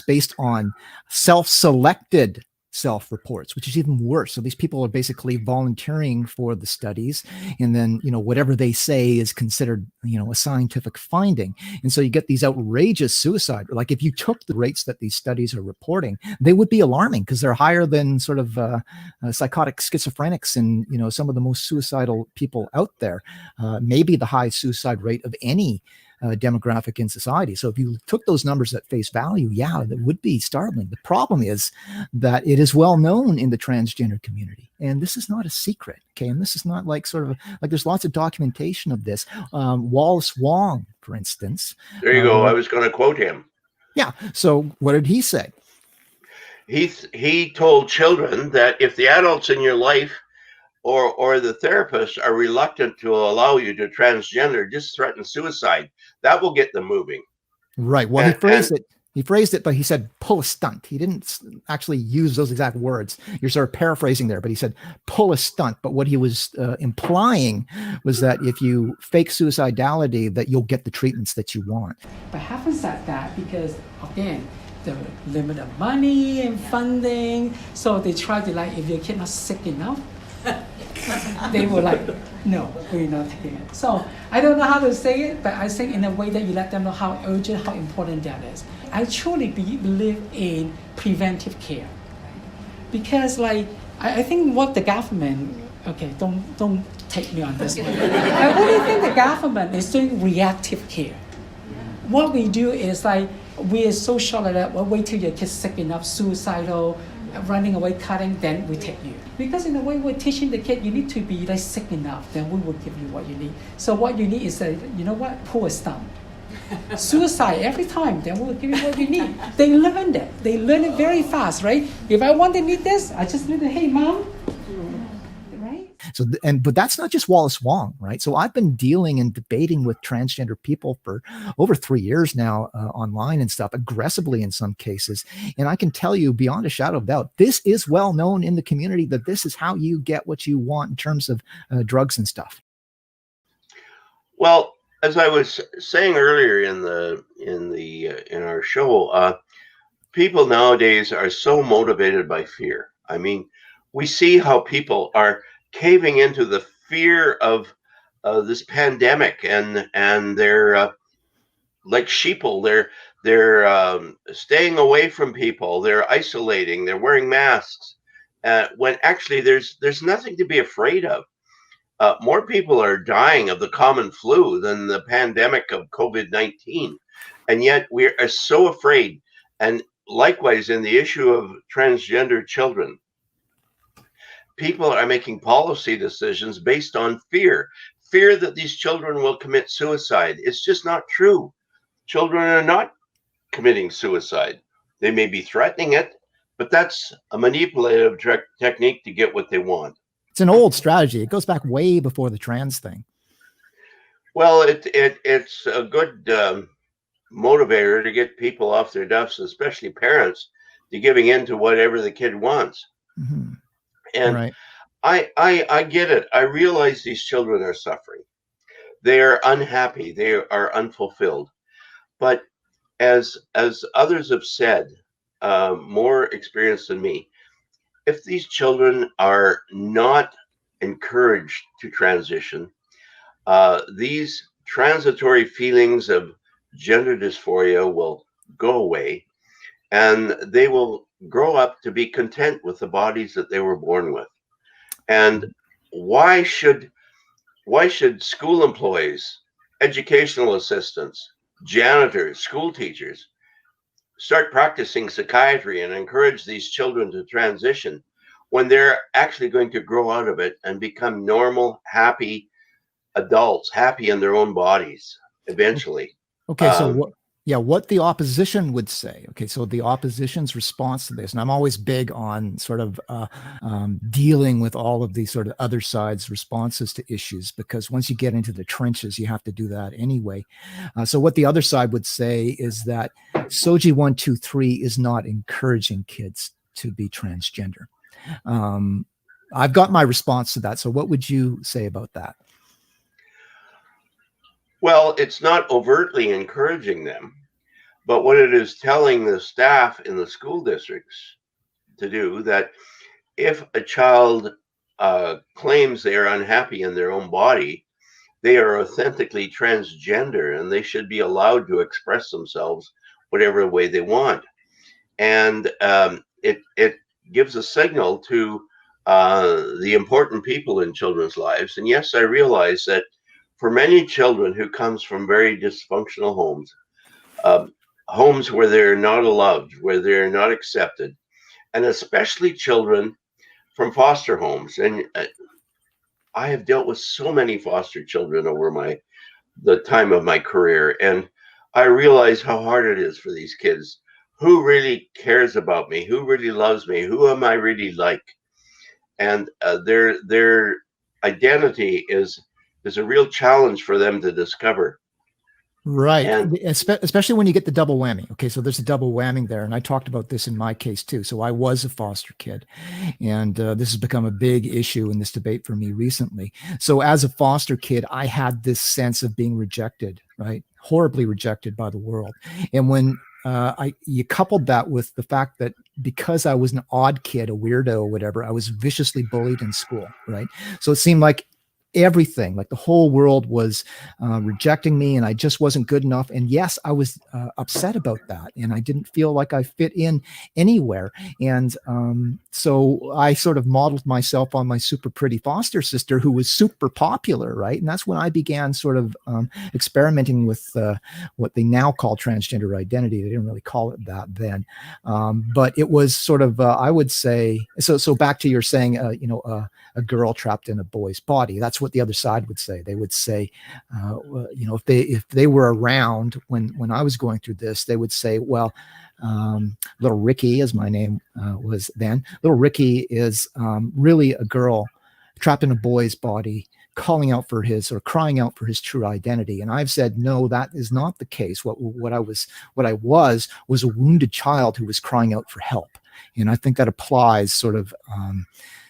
based on self-selected self-reports, which is even worse. So these people are basically volunteering for the studies, and then, you know, whatever they say is considered, you know, a scientific finding. And so you get these outrageous suicide. Like if you took the rates that these studies are reporting, they would be alarming, because they're higher than sort of psychotic schizophrenics and, you know, some of the most suicidal people out there. Maybe the highest suicide rate of any demographic in society. So if you took those numbers at face value, yeah, that would be startling. The problem is that it is well known in the transgender community, and this is not a secret. Okay, and this is not like sort of like there's lots of documentation of this. Wallace Wong, for instance. There you go. I was going to quote him. Yeah. So what did he say? He told children that if the adults in your life or the therapists are reluctant to allow you to transgender, just threaten suicide. That will get them moving. Right. Well, he phrased it, but he said, pull a stunt. He didn't actually use those exact words. You're sort of paraphrasing there, but he said, pull a stunt. But what he was implying was that if you fake suicidality, that you'll get the treatments that you want. But having said that, because again, the limit of money and funding, so they try to, like, if your kid not sick enough, they were like, no, we're not taking it. So I don't know how to say it, but I think in a way that you let them know how urgent, how important that is. I truly believe in preventive care, because, like, I think what the government, okay, don't take me on this one. I really think the government is doing reactive care. What we do is, like, we are so sure that we'll wait till your kid's sick enough, suicidal, running away, cutting, then we take you. Because in a way we're teaching the kid, you need to be, like, sick enough, then we will give you what you need. So what you need is, you know what, pull a stunt. Suicide every time, then we'll give you what you need. They learn that. They learn it very fast, right? If I want to need this, I just need to, hey, mom. So, but that's not just Wallace Wong, right? So I've been dealing and debating with transgender people for over 3 years now, online and stuff, aggressively in some cases. And I can tell you beyond a shadow of doubt, this is well known in the community that this is how you get what you want in terms of drugs and stuff. Well, as I was saying earlier in our show, people nowadays are so motivated by fear. I mean, we see how people are caving into the fear of this pandemic, and they're like sheeple. They're staying away from people. They're isolating. They're wearing masks, when actually there's nothing to be afraid of. More people are dying of the common flu than the pandemic of COVID-19, and yet we are so afraid. And likewise, in the issue of transgender children, people are making policy decisions based on fear that these children will commit suicide. It's just not true. Children are not committing suicide. They may be threatening it, but that's a manipulative technique to get what they want. It's an old strategy. It goes back way before the trans thing. Well, it's a good motivator to get people off their duffs, especially parents, to giving in to whatever the kid wants. Mm-hmm. And right. I get it. I realize these children are suffering. They are unhappy. They are unfulfilled. But as others have said, more experienced than me, if these children are not encouraged to transition, these transitory feelings of gender dysphoria will go away, and they will grow up to be content with the bodies that they were born with. And why should school employees, educational assistants, janitors, school teachers start practicing psychiatry and encourage these children to transition when they're actually going to grow out of it and become normal, happy adults, happy in their own bodies eventually? Okay, so what the opposition would say. Okay, so the opposition's response to this, and I'm always big on sort of dealing with all of these sort of other sides' responses to issues, because once you get into the trenches, you have to do that anyway. So what the other side would say is that SOGI 123 is not encouraging kids to be transgender. I've got my response to that. So what would you say about that? Well, it's not overtly encouraging them, but what it is telling the staff in the school districts to do, that if a child claims they are unhappy in their own body, they are authentically transgender and they should be allowed to express themselves whatever way they want. And it gives a signal to the important people in children's lives. And yes, I realize that for many children who comes from very dysfunctional homes, homes where they're not loved, where they're not accepted, and especially children from foster homes. And I have dealt with so many foster children over the time of my career, and I realize how hard it is for these kids. Who really cares about me? Who really loves me? Who am I really like? And their identity is a real challenge for them to discover. Right. And especially when you get the double whammy. Okay. So there's a double whammy there. And I talked about this in my case too. So I was a foster kid, and this has become a big issue in this debate for me recently. So as a foster kid, I had this sense of being rejected, right? Horribly rejected by the world. And when you coupled that with the fact that because I was an odd kid, a weirdo or whatever, I was viciously bullied in school, right? So it seemed like everything, like the whole world was rejecting me, and I just wasn't good enough. And yes, I was upset about that, and I didn't feel like I fit in anywhere. And so I sort of modeled myself on my super pretty foster sister, who was super popular, right? And that's when I began sort of experimenting with what they now call transgender identity. They didn't really call it that then, but it was sort of I would say so. Back to your saying, a girl trapped in a boy's body. That's what the other side would say. They would say, if they were around when I was going through this, they would say, well, little Ricky, as my name was then, little Ricky is really a girl trapped in a boy's body, crying out for his true identity. And I've said, no, that is not the case. What I was a wounded child who was crying out for help. And I think that applies sort of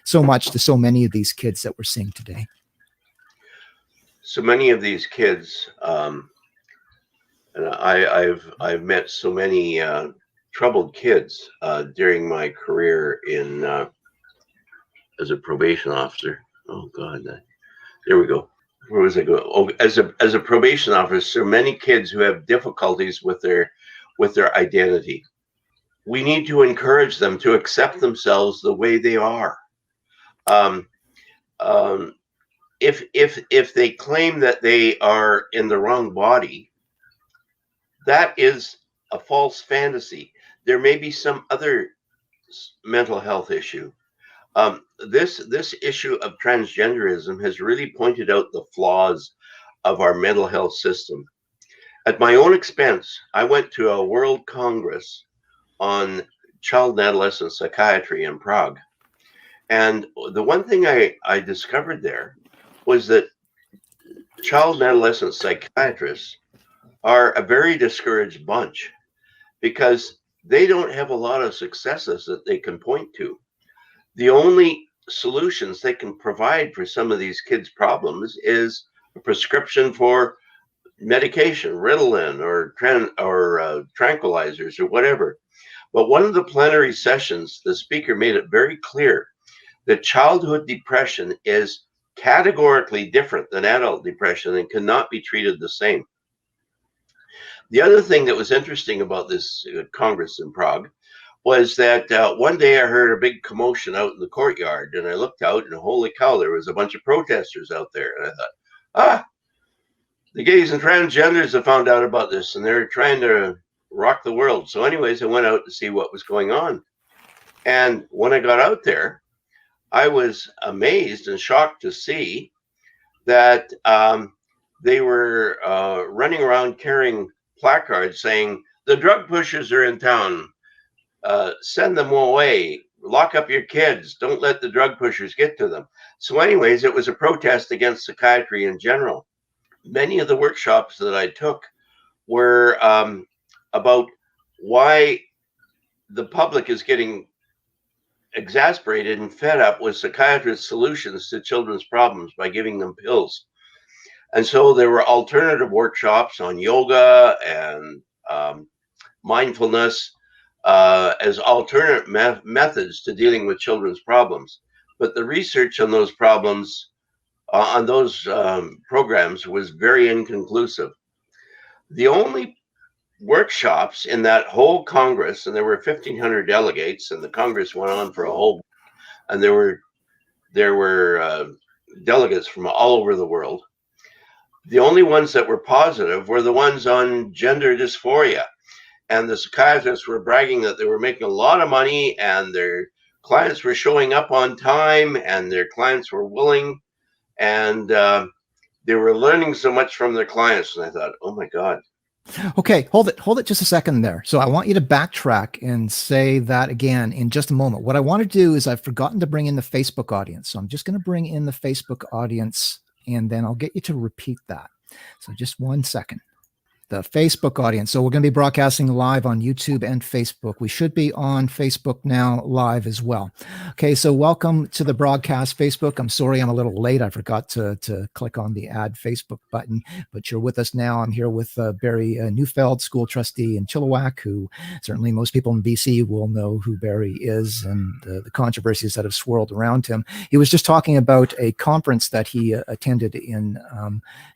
so much to so many of these kids that we're seeing today. So many of these kids, and I've met so many troubled kids during my career as a probation officer. Oh God, there we go. Where was I going? Oh, as a probation officer, many kids who have difficulties with their identity. We need to encourage them to accept themselves the way they are. If they claim that they are in the wrong body, that is a false fantasy. There may be some other mental health issue. This issue of transgenderism has really pointed out the flaws of our mental health system. At my own expense, I went to a World Congress on child and adolescent psychiatry in Prague. And the one thing I discovered there was that child and adolescent psychiatrists are a very discouraged bunch because they don't have a lot of successes that they can point to. The only solutions they can provide for some of these kids' problems is a prescription for medication, Ritalin or tranquilizers or whatever. But one of the plenary sessions, the speaker made it very clear that childhood depression is categorically different than adult depression and cannot be treated the same. The other thing that was interesting about this Congress in Prague was that one day I heard a big commotion out in the courtyard, and I looked out, and holy cow, there was a bunch of protesters out there. And I thought, the gays and transgenders have found out about this, and they're trying to rock the world. So anyways, I went out to see what was going on. And when I got out there, I was amazed and shocked to see that they were running around carrying placards saying, the drug pushers are in town, send them away, lock up your kids, don't let the drug pushers get to them. So anyways, it was a protest against psychiatry in general. Many of the workshops that I took were about why the public is getting exasperated and fed up with psychiatrists' solutions to children's problems by giving them pills. And so there were alternative workshops on yoga and mindfulness, as alternate methods to dealing with children's problems. But the research on those problems, on those programs, was very inconclusive. The only workshops in that whole Congress, and there were 1,500 delegates, and the Congress went on for a whole, and there were delegates from all over the world. The only ones that were positive were the ones on gender dysphoria. And the psychiatrists were bragging that they were making a lot of money and their clients were showing up on time and their clients were willing, and they were learning so much from their clients. And I thought, oh my God. Okay, hold it just a second there. So I want you to backtrack and say that again in just a moment. What I want to do is I've forgotten to bring in the Facebook audience. So I'm just going to bring in the Facebook audience and then I'll get you to repeat that. So just 1 second. The Facebook audience. So we're going to be broadcasting live on YouTube and Facebook. We should be on Facebook now live as well. Okay, so welcome to the broadcast, Facebook. I'm sorry I'm a little late. I forgot to click on the add Facebook button, but you're with us now. I'm here with Barry Neufeld, school trustee in Chilliwack, who certainly most people in BC will know who Barry is and the controversies that have swirled around him. He was just talking about a conference that he attended in,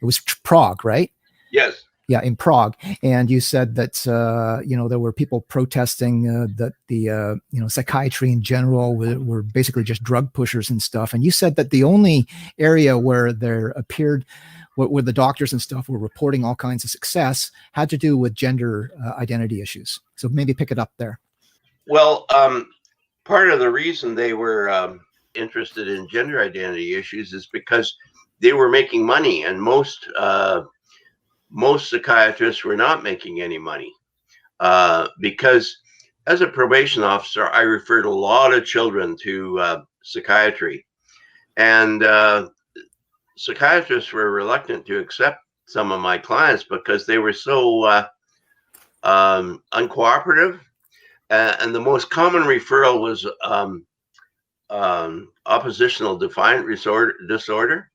it was Prague, right? Yes. Yeah, in Prague. And you said that, there were people protesting that the, psychiatry in general were basically just drug pushers and stuff. And you said that the only area where there appeared, where the doctors and stuff were reporting all kinds of success had to do with gender identity issues. So maybe pick it up there. Well, part of the reason they were interested in gender identity issues is because they were making money, and most psychiatrists were not making any money because as a probation officer, I referred a lot of children to psychiatry, and psychiatrists were reluctant to accept some of my clients because they were so uncooperative. And the most common referral was oppositional defiant disorder.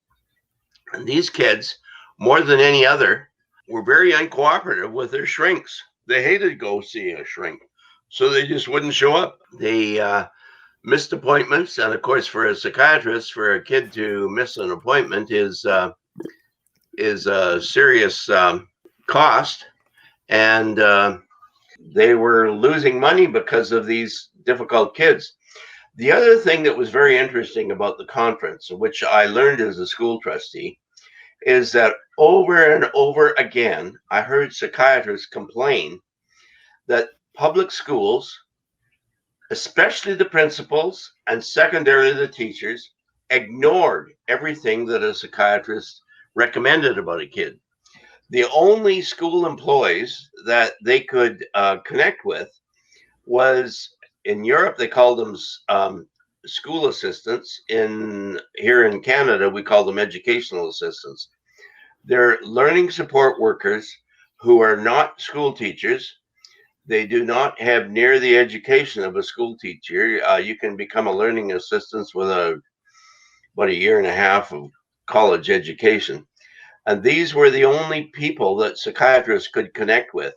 And these kids, more than any other, were very uncooperative with their shrinks. They hated to go see a shrink, so they just wouldn't show up. They missed appointments, and of course, for a psychiatrist, for a kid to miss an appointment is a serious cost, and they were losing money because of these difficult kids. The other thing that was very interesting about the conference, which I learned as a school trustee, is that over and over again, I heard psychiatrists complain that public schools, especially the principals and secondarily the teachers, ignored everything that a psychiatrist recommended about a kid. The only school employees that they could connect with was, in Europe, they called them school assistants. Here in Canada, we call them educational assistants. They're learning support workers who are not school teachers. They do not have near the education of a school teacher. You can become a learning assistant with about a year and a half of college education. And these were the only people that psychiatrists could connect with.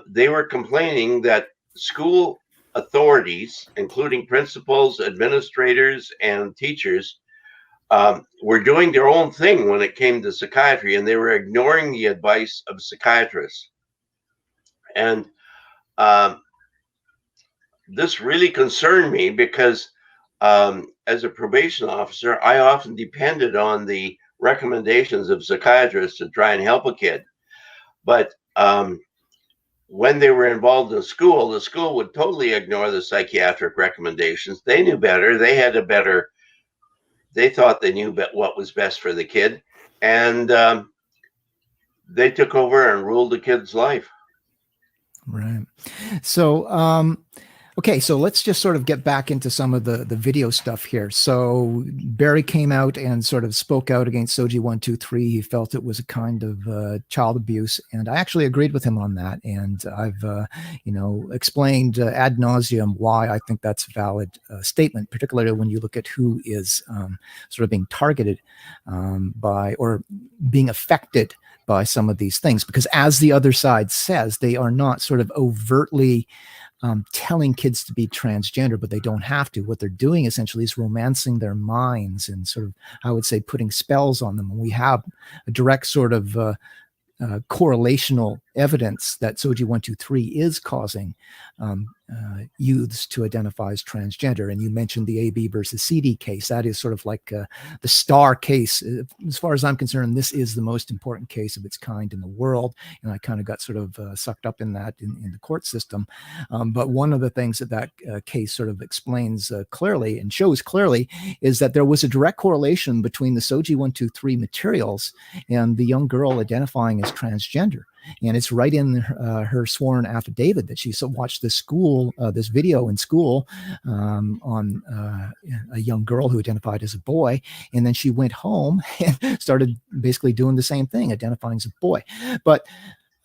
They were complaining that school authorities, including principals, administrators, and teachers, were doing their own thing when it came to psychiatry, and they were ignoring the advice of psychiatrists. And this really concerned me because as a probation officer, I often depended on the recommendations of psychiatrists to try and help a kid. But when they were involved in school, the school would totally ignore the psychiatric recommendations. They knew better. They had a better, they thought they knew what was best for the kid. And they took over and ruled the kid's life. Right. So, okay, so let's just sort of get back into some of the video stuff here. So Barry came out and sort of spoke out against SOGI 123. He felt it was a kind of child abuse, and I actually agreed with him on that. And I've, explained ad nauseum why I think that's a valid statement, particularly when you look at who is sort of being targeted by or being affected by some of these things. Because as the other side says, they are not sort of overtly telling kids to be transgender, but they don't have to. What they're doing essentially is romancing their minds and sort of, I would say, putting spells on them. And we have a direct sort of correlational evidence that SOGI 123 is causing youths to identify as transgender. And you mentioned the AB versus CD case. That is sort of like the star case. As far as I'm concerned, this is the most important case of its kind in the world. And I kind of got sort of sucked up in that in the court system. But one of the things that case sort of explains clearly and shows clearly is that there was a direct correlation between the SOGI 123 materials and the young girl identifying as transgender. And it's right in her sworn affidavit that she watched this video in school on a young girl who identified as a boy. And then she went home and started basically doing the same thing, identifying as a boy. But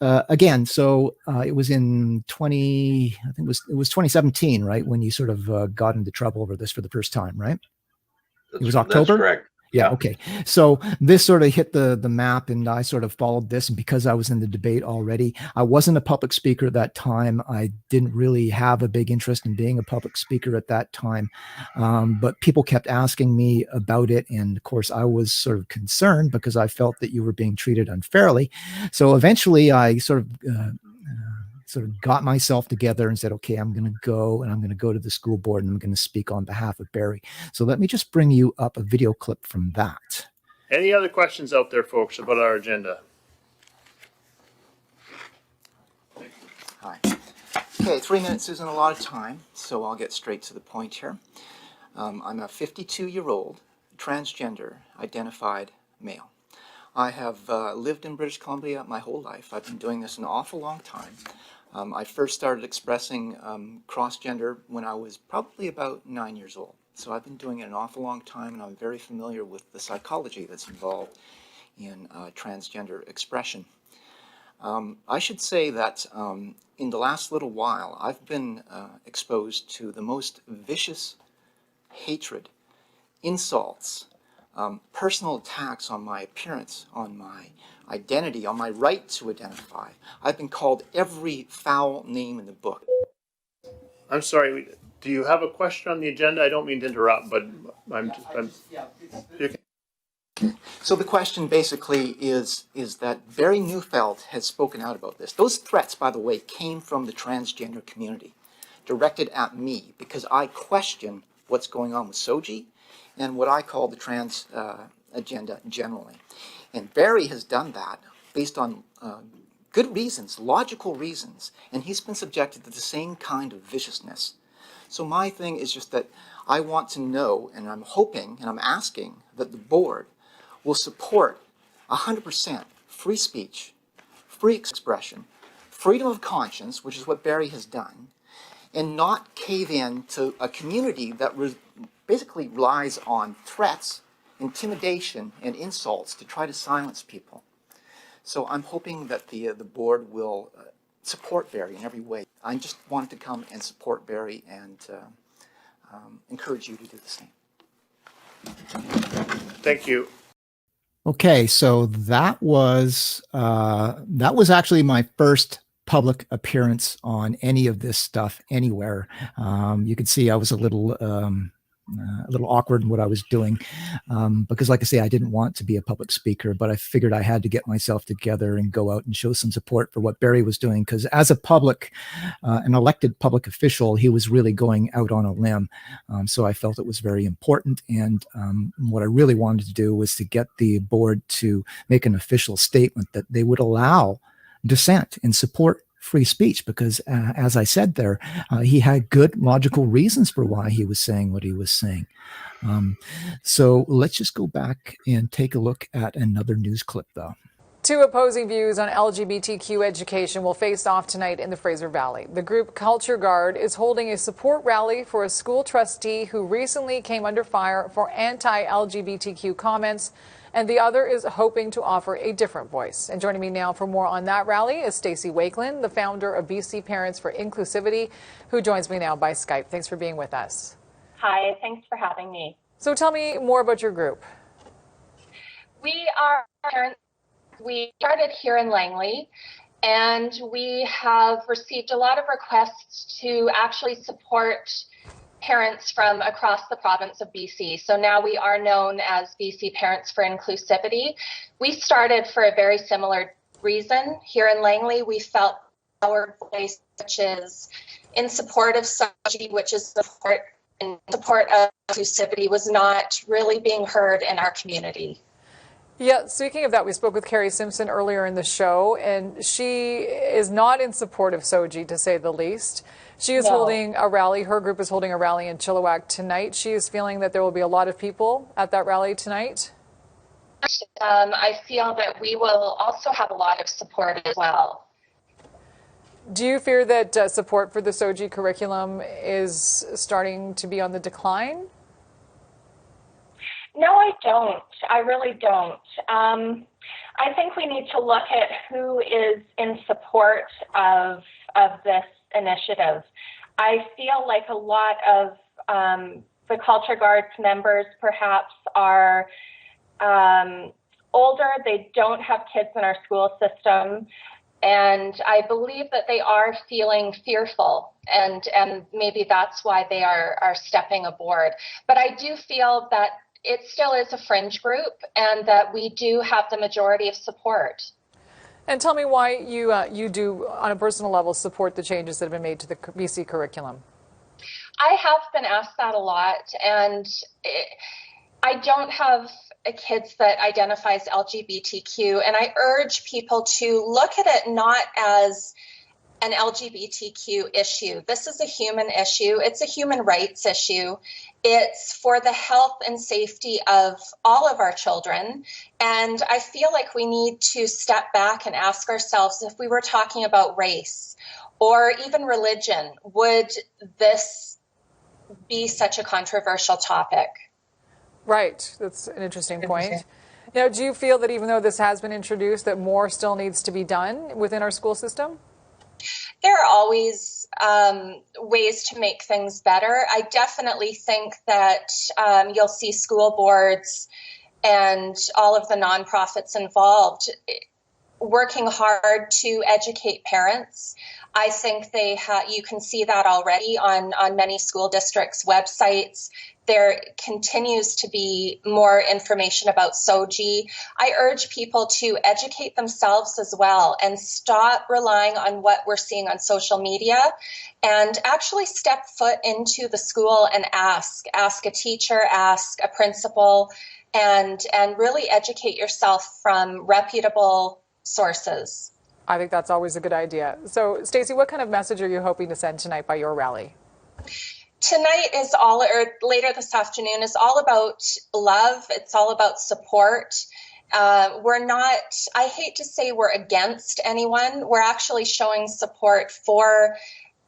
again, so it was in it was 2017, right? When you sort of got into trouble over this for the first time, right? It was October? That's correct. Yeah. Okay. So this sort of hit the map, and I sort of followed this. And because I was in the debate already, I wasn't a public speaker at that time. I didn't really have a big interest in being a public speaker at that time. But people kept asking me about it. And of course, I was sort of concerned because I felt that you were being treated unfairly. So eventually I sort of got myself together and said, okay, I'm going to go to the school board and I'm going to speak on behalf of Barry. So let me just bring you up a video clip from that. Any other questions out there, folks, about our agenda? Hi. Okay, 3 minutes isn't a lot of time, so I'll get straight to the point here. I'm a 52-year-old transgender identified male. I have lived in British Columbia my whole life. I've been doing this an awful long time. I first started expressing cross-gender when I was probably about 9 years old. So I've been doing it an awful long time, and I'm very familiar with the psychology that's involved in transgender expression. I should say that in the last little while, I've been exposed to the most vicious hatred, insults, personal attacks on my appearance, on my identity, on my right to identify. I've been called every foul name in the book. I'm sorry, do you have a question on the agenda? I don't mean to interrupt, but So the question basically is that Barry Neufeld has spoken out about this. Those threats, by the way, came from the transgender community, directed at me, because I question what's going on with SOGI and what I call the trans agenda generally. And Barry has done that based on good reasons, logical reasons, and he's been subjected to the same kind of viciousness. So my thing is just that I want to know, and I'm hoping, and I'm asking, that the board will support 100% free speech, free expression, freedom of conscience, which is what Barry has done, and not cave in to a community that basically relies on threats, intimidation, and insults to try to silence people. So I'm hoping that the board will support Barry in every way. I just wanted to come and support Barry and encourage you to do the same. Thank you. Okay, so that was actually my first public appearance on any of this stuff anywhere. You can see I was a little awkward in what I was doing because, like I say, I didn't want to be a public speaker, but I figured I had to get myself together and go out and show some support for what Barry was doing, because as an elected public official, he was really going out on a limb. So I felt it was very important, and what I really wanted to do was to get the board to make an official statement that they would allow dissent and support free speech, because as I said there, he had good logical reasons for why he was saying what he was saying. So let's just go back and take a look at another news clip, though. Two opposing views on LGBTQ education will face off tonight in the Fraser Valley. The group Culture Guard is holding a support rally for a school trustee who recently came under fire for anti-LGBTQ comments, and the other is hoping to offer a different voice. And joining me now for more on that rally is Stacey Wakeland, the founder of BC Parents for Inclusivity, who joins me now by Skype. Thanks for being with us. Hi, thanks for having me. So tell me more about your group. We are parents. We started here in Langley, And we have received a lot of requests to actually support parents from across the province of BC. So now we are known as BC Parents for Inclusivity. We started for a very similar reason. Here in Langley, we felt our voice, which is in support of SOGI, which is in support of inclusivity, was not really being heard in our community. Yeah, speaking of that, we spoke with Carrie Simpson earlier in the show, and she is not in support of SOGI, to say the least. She is holding a rally. Her group is holding a rally in Chilliwack tonight. She is feeling that there will be a lot of people at that rally tonight. I feel that we will also have a lot of support as well. Do you fear that support for the SOGI curriculum is starting to be on the decline? No, I don't. I really don't. I think we need to look at who is in support of this initiative. I feel like a lot of the Culture Guard's members perhaps are older. They don't have kids in our school system. And I believe that they are feeling fearful, and maybe that's why they are stepping aboard. But I do feel that it still is a fringe group, and that we do have the majority of support. And tell me why you do, on a personal level, support the changes that have been made to the BC curriculum. I have been asked that a lot, and I don't have kids that identifies LGBTQ, and I urge people to look at it not as an LGBTQ issue. This is a human issue. It's a human rights issue. It's for the health and safety of all of our children. And I feel like we need to step back and ask ourselves, if we were talking about race or even religion, would this be such a controversial topic? Right. That's an interesting point. Now, do you feel that even though this has been introduced, that more still needs to be done within our school system? There are always ways to make things better. I definitely think that you'll see school boards and all of the nonprofits involved working hard to educate parents. I think you can see that already on many school districts' websites. There continues to be more information about SOGI. I urge people to educate themselves as well and stop relying on what we're seeing on social media, and actually step foot into the school and ask a teacher, ask a principal, and really educate yourself from reputable sources. I think that's always a good idea. So, Stacey, what kind of message are you hoping to send tonight by your rally? Tonight is later this afternoon is all about love. It's all about support. We're not, I hate to say we're against anyone. We're actually showing support for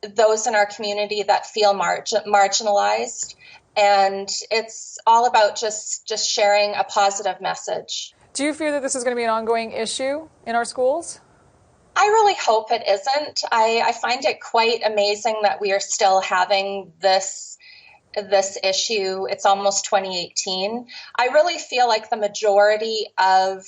those in our community that feel marginalized. And it's all about just sharing a positive message. Do you fear that this is going to be an ongoing issue in our schools? I really hope it isn't. I find it quite amazing that we are still having this issue. It's almost 2018. I really feel like the majority of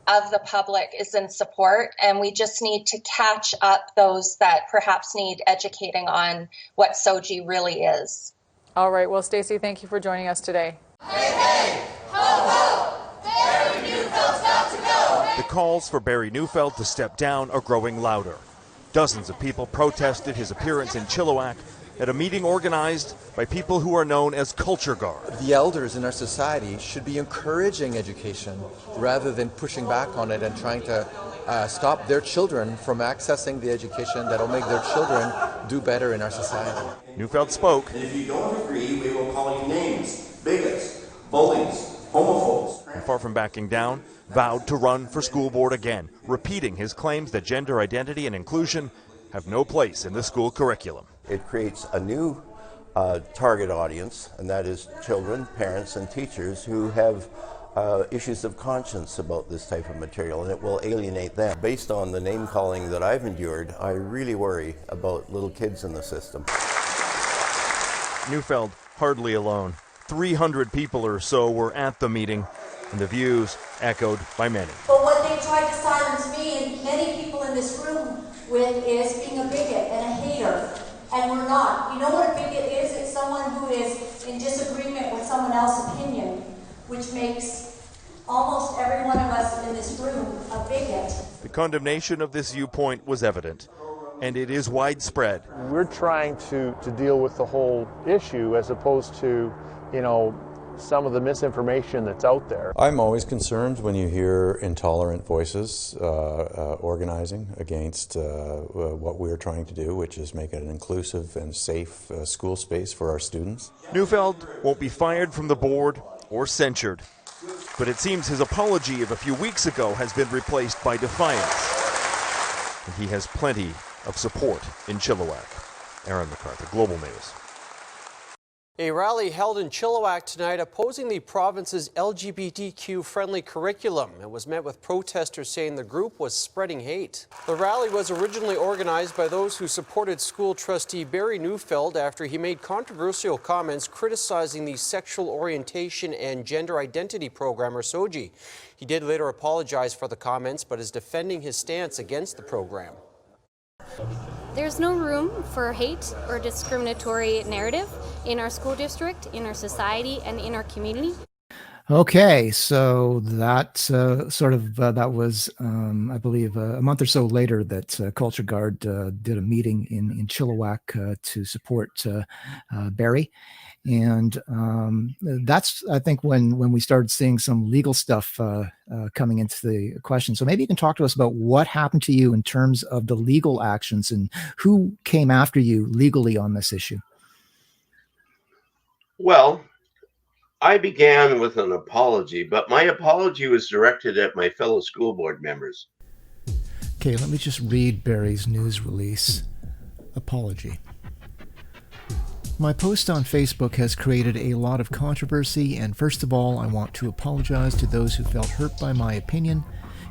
the public is in support, and we just need to catch up those that perhaps need educating on what SOGI really is. All right. Well, Stacey, thank you for joining us today. Hey, hey, ho, ho, Barry Neufeld's got to go. The calls for Barry Neufeld to step down are growing louder. Dozens of people protested his appearance in Chilliwack at a meeting organized by people who are known as Culture Guard. The elders in our society should be encouraging education rather than pushing back on it and trying to stop their children from accessing the education that will make their children do better in our society. Neufeld spoke. And if you don't agree, we will call you names, bigots, bullies, homophobes. And far from backing down, vowed to run for school board again, repeating his claims that gender identity and inclusion have no place in the school curriculum. It creates a new target audience, and that is children, parents, and teachers who have issues of conscience about this type of material, and it will alienate them. Based on the name-calling that I've endured, I really worry about little kids in the system. Neufeld hardly alone. 300 people or so were at the meeting, and the views echoed by many. But what they they've tried to silence me and many people in this room with is being a bigot and a hater. And we're not. You know what a bigot is? It's someone who is in disagreement with someone else's opinion, which makes almost every one of us in this room a bigot. The condemnation of this viewpoint was evident, and it is widespread. We're trying to deal with the whole issue as opposed to, you know, some of the misinformation that's out there. I'm always concerned when you hear intolerant voices organizing against what we're trying to do, which is make it an inclusive and safe school space for our students. Neufeld won't be fired from the board or censured, but it seems his apology of a few weeks ago has been replaced by defiance. And he has plenty of support in Chilliwack. Aaron McCarthy, Global News. A rally held in Chilliwack tonight opposing the province's LGBTQ-friendly curriculum. It was met with protesters saying the group was spreading hate. The rally was originally organized by those who supported school trustee Barry Neufeld after he made controversial comments criticizing the sexual orientation and gender identity program, or SOGI. He did later apologize for the comments, but is defending his stance against the program. There's no room for hate or discriminatory narrative in our school district, in our society, and in our community. Okay, so that that was, I believe, a month or so later that Culture Guard did a meeting in Chilliwack to support Barry. And that's, I think, when we started seeing some legal stuff coming into the question. So maybe you can talk to us about what happened to you in terms of the legal actions and who came after you legally on this issue. Well, I began with an apology, but my apology was directed at my fellow school board members. Okay, let me just read Barry's news release. Apology. My post on Facebook has created a lot of controversy, and first of all, I want to apologize to those who felt hurt by my opinion,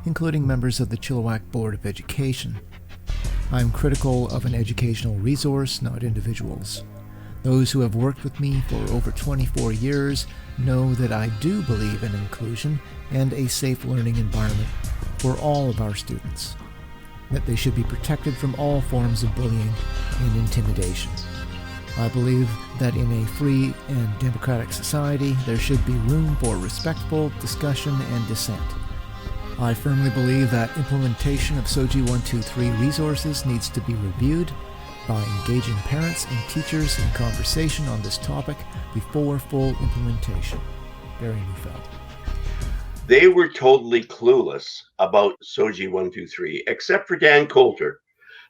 including members of the Chilliwack Board of Education. I am critical of an educational resource, not individuals. Those who have worked with me for over 24 years know that I do believe in inclusion and a safe learning environment for all of our students, that they should be protected from all forms of bullying and intimidation. I believe that in a free and democratic society, there should be room for respectful discussion and dissent. I firmly believe that implementation of SOGI 123 resources needs to be reviewed by engaging parents and teachers in conversation on this topic before full implementation. Barry Neufeld. They were totally clueless about SOGI 123, except for Dan Coulter.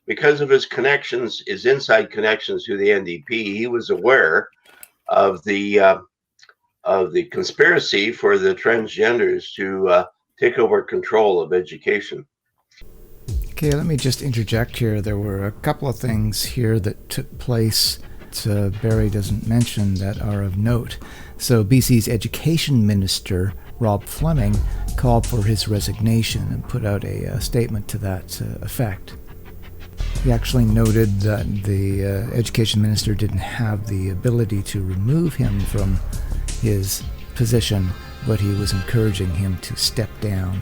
Because of his connections, his inside connections to the NDP, he was aware of the conspiracy for the transgenders to take over control of education. Okay, let me just interject here. There were a couple of things here that took place that Barry doesn't mention that are of note. So BC's Education Minister, Rob Fleming, called for his resignation and put out a statement to that effect. He actually noted that the Education Minister didn't have the ability to remove him from his position, but he was encouraging him to step down.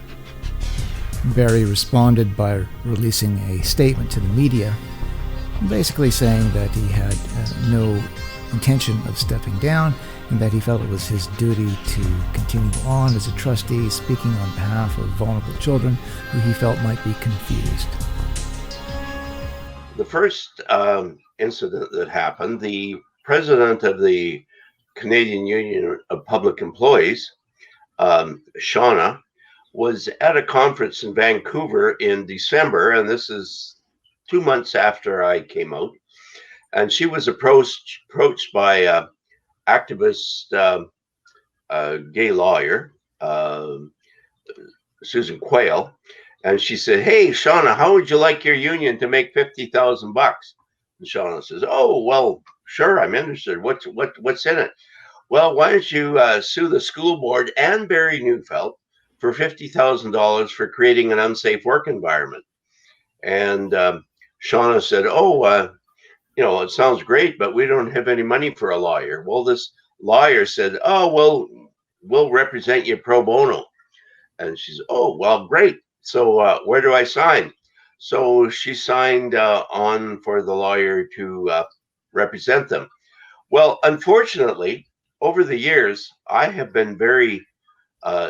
Barry responded by releasing a statement to the media, basically saying that he had no intention of stepping down and that he felt it was his duty to continue on as a trustee, speaking on behalf of vulnerable children who he felt might be confused. The first incident that happened, the president of the Canadian Union of Public Employees, Shauna, was at a conference in Vancouver in December, and this is 2 months after I came out, and she was approached by activist gay lawyer, Susan Quayle, and she said, "Hey, Shauna, how would you like your union to make $50,000? And Shauna says, "Oh, well, sure, I'm interested. What's in it?" "Well, why don't you sue the school board and Barry Neufeld for $50,000 for creating an unsafe work environment?" And Shauna said, "Oh, it sounds great, but we don't have any money for a lawyer." Well, this lawyer said, "Oh, well, we'll represent you pro bono." And she said, "Oh, well, great. So where do I sign? So she signed on for the lawyer to represent them. Well, unfortunately, over the years, I have been very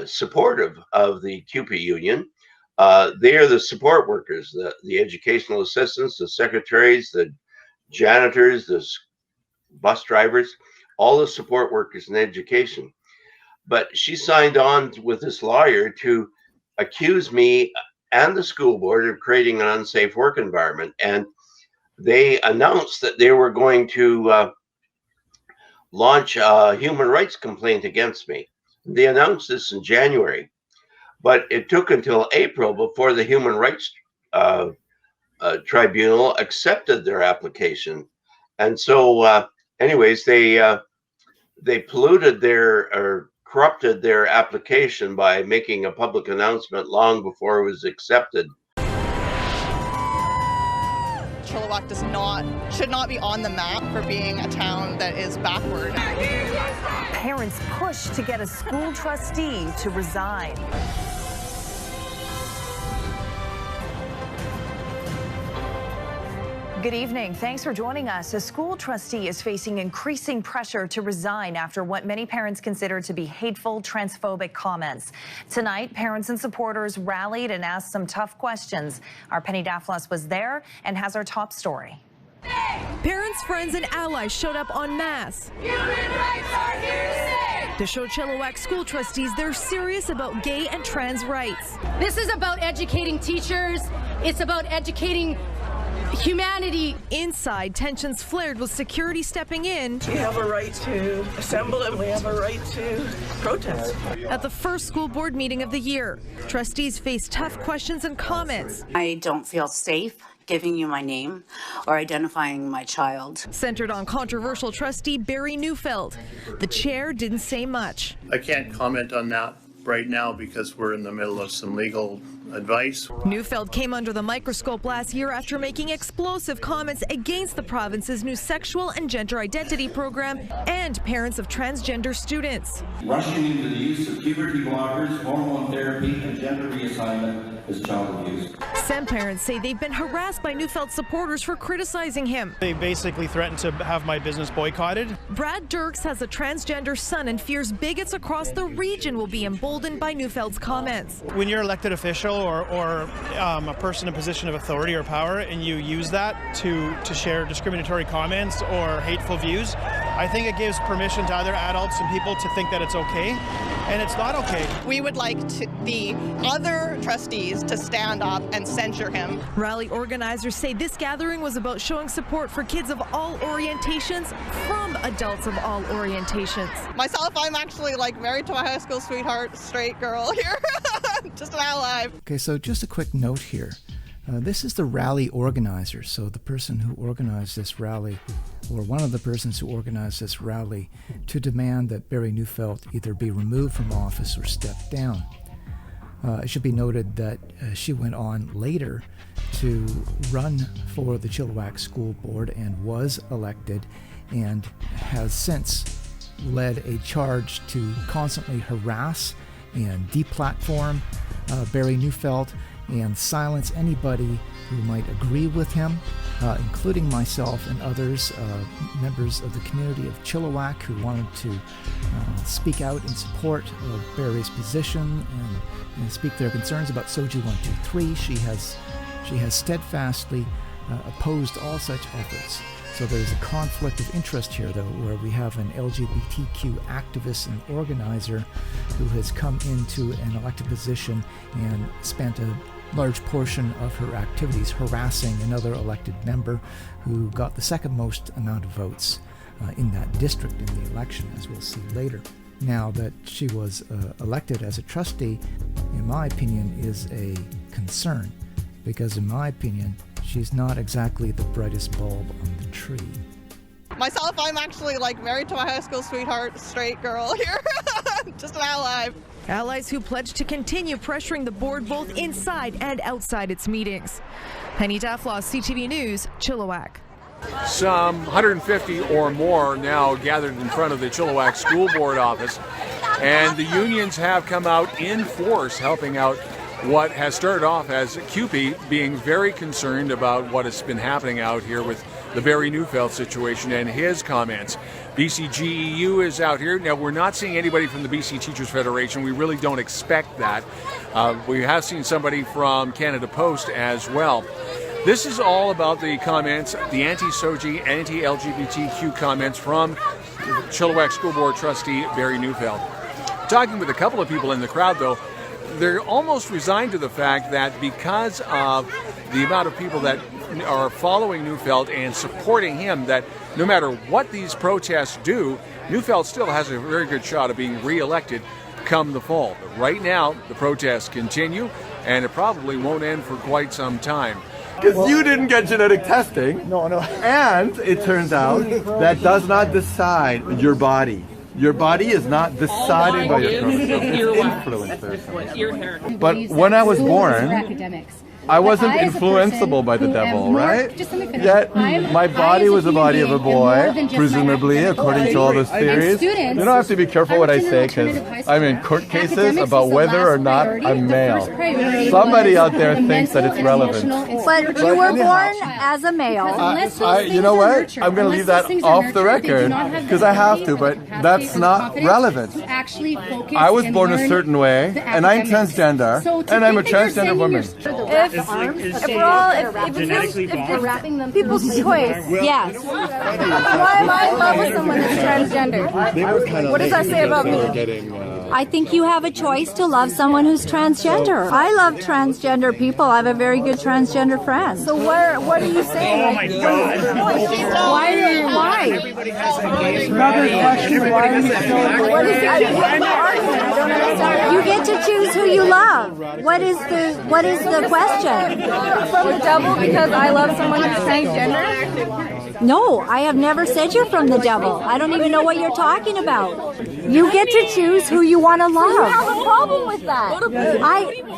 supportive of the CUPE union. They are the support workers, the educational assistants, the secretaries, the janitors, the bus drivers, all the support workers in education. But she signed on with this lawyer to accuse me and the school board of creating an unsafe work environment. And they announced that they were going to launch a human rights complaint against me. They announced this in January, but it took until April before the Human Rights Tribunal accepted their application. And so, anyways, they polluted or corrupted their application by making a public announcement long before it was accepted. Chilliwack should not be on the map for being a town that is backward. Parents push to get a school trustee to resign. Good evening. Thanks for joining us. A school trustee is facing increasing pressure to resign after what many parents consider to be hateful, transphobic comments. Tonight, parents and supporters rallied and asked some tough questions. Our Penny Daflos was there and has our top story. Parents, friends, and allies showed up en masse. Human rights are here to stay. To show Chilliwack school trustees they're serious about gay and trans rights. This is about educating teachers. It's about educating humanity. Inside, tensions flared with security stepping in. We have a right to assemble and we have a right to protest. At the first school board meeting of the year, trustees faced tough questions and comments. I don't feel safe giving you my name or identifying my child. Centered on controversial trustee Barry Neufeld. The chair didn't say much. I can't comment on that right now because we're in the middle of some legal advice. Neufeld came under the microscope last year after making explosive comments against the province's new sexual and gender identity program and parents of transgender students. Rushing into the use of puberty blockers, hormone therapy, and gender reassignment is child abuse. Some parents say they've been harassed by Neufeld supporters for criticizing him. They basically threatened to have my business boycotted. Brad Dirks has a transgender son and fears bigots across the region will be emboldened by Neufeld's comments. When you're elected official or a person in a position of authority or power and you use that to share discriminatory comments or hateful views, I think it gives permission to other adults and people to think that it's okay, and it's not okay. We would like the other trustees to stand up and censure him. Rally organizers say this gathering was about showing support for kids of all orientations from adults of all orientations. Myself, I'm actually married to my high school sweetheart, straight girl here. Just an ally. Okay, so just a quick note here. This is the rally organizer. So the person who organized this rally, or one of the persons who organized this rally, to demand that Barry Neufeld either be removed from office or step down. It should be noted that she went on later to run for the Chilliwack School Board and was elected, and has since led a charge to constantly harass and deplatform Barry Neufeld and silence anybody who might agree with him, including myself and others, members of the community of Chilliwack who wanted to speak out in support of Barry's position and speak their concerns about SOGI 123. She has steadfastly opposed all such efforts. So there's a conflict of interest here, though, where we have an LGBTQ activist and organizer who has come into an elected position and spent a large portion of her activities harassing another elected member who got the second most amount of votes in that district in the election, as we'll see later. Now that she was elected as a trustee, in my opinion, is a concern, because in my opinion, she's not exactly the brightest bulb on the tree. Myself, I'm actually married to my high school sweetheart, straight girl here. Just an ally. Allies who pledged to continue pressuring the board both inside and outside its meetings. Penny Daflos, CTV News, Chilliwack. Some 150 or more now gathered in front of the Chilliwack School Board office, and the unions have come out in force helping out what has started off as CUPE being very concerned about what has been happening out here with the Barry Neufeld situation and his comments. BCGEU is out here. Now, we're not seeing anybody from the BC Teachers Federation. We really don't expect that. We have seen somebody from Canada Post as well. This is all about the comments, the anti-SOGI, anti-LGBTQ comments from Chilliwack School Board Trustee Barry Neufeld. Talking with a couple of people in the crowd, though, they're almost resigned to the fact that because of the amount of people that are following Neufeld and supporting him, that no matter what these protests do, Neufeld still has a very good shot of being re-elected come the fall. But right now, the protests continue, and it probably won't end for quite some time. Because you didn't get genetic testing. No. And it turns out that does not decide your body. Your body is not decided by your chromosome. It's influenced. But when I was born, I wasn't influenceable by the devil, right? Yet my body was the body of a boy, presumably, according to all those theories. You don't have to be careful what I say, because I'm in court cases about whether or not I'm male. Somebody out there thinks that it's relevant. But you were born as a male. You know what? I'm going to leave that off the record, because I have to, but that's not relevant. I was born a certain way, and I'm transgender, and I'm a transgender woman. If wrapping them people's choice, yes. Why am I in love with someone that's transgender? What does that say about me? I think you have a choice to love someone who's transgender. I love transgender people. I have a very good transgender friend. So what are you saying? Oh my God. Why? Another question. Why are you so... What is you get to choose who you love. What is the question? From the devil because I love someone who's transgender? No, I have never said you're from the devil. I don't even know what you're talking about. You get to choose who you want to love. You have a problem with that.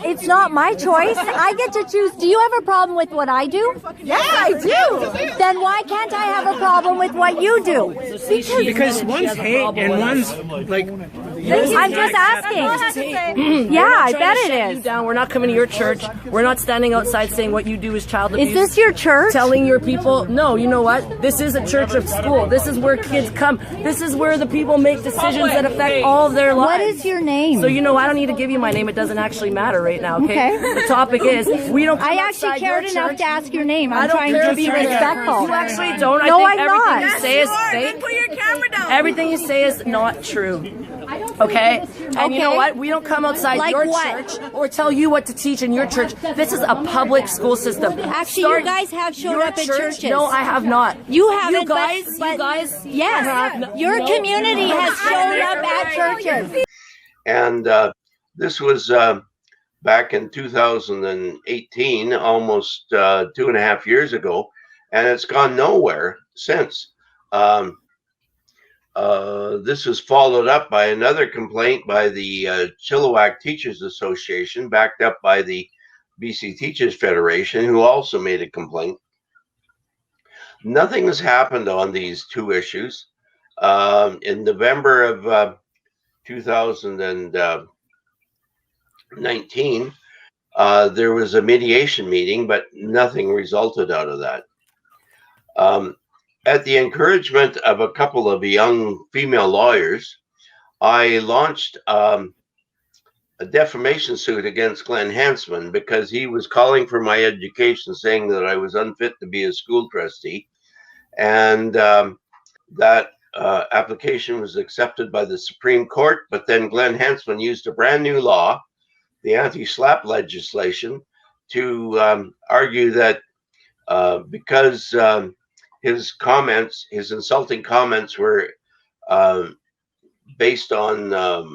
It's not my choice. I get to choose. Do you have a problem with what I do? Yes, I do. Then why can't I have a problem with what you do? Because one's hate and one's like... I'm just asking. Yeah, I bet it is. We're not coming to your church. We're not standing outside saying what you do is child abuse. Is this your church? Telling your people, no, you know what? This is a church of school. This is where kids come. This is where the people make decisions that affect all of their lives. What is your name? So you know, I don't need to give you my name. It doesn't actually matter right now, okay? The topic is, we don't come I actually cared enough to ask your name. I'm trying to be respectful. You actually don't. No, I think I'm everything not. you say is fake. Put your camera down. Everything you say is not true. Okay? And you know what? We don't come outside your church or tell you what to teach in your church. This is a public school system. Actually, you guys have showed up at churches. No, I have not. You haven't. You guys. Yes. Your community has showed up at churches. And this was back in 2018, almost 2.5 years ago, and it's gone nowhere since. This was followed up by another complaint by the Chilliwack Teachers Association, backed up by the BC Teachers Federation, who also made a complaint. Nothing has happened on these two issues. In November of 2019, there was a mediation meeting, but nothing resulted out of that. At the encouragement of a couple of young female lawyers, I launched a defamation suit against Glenn Hansman because he was calling for my education, saying that I was unfit to be a school trustee. And that application was accepted by the Supreme Court, but then Glenn Hansman used a brand new law, the anti-SLAPP legislation, to argue that because his comments, his insulting comments, were based on the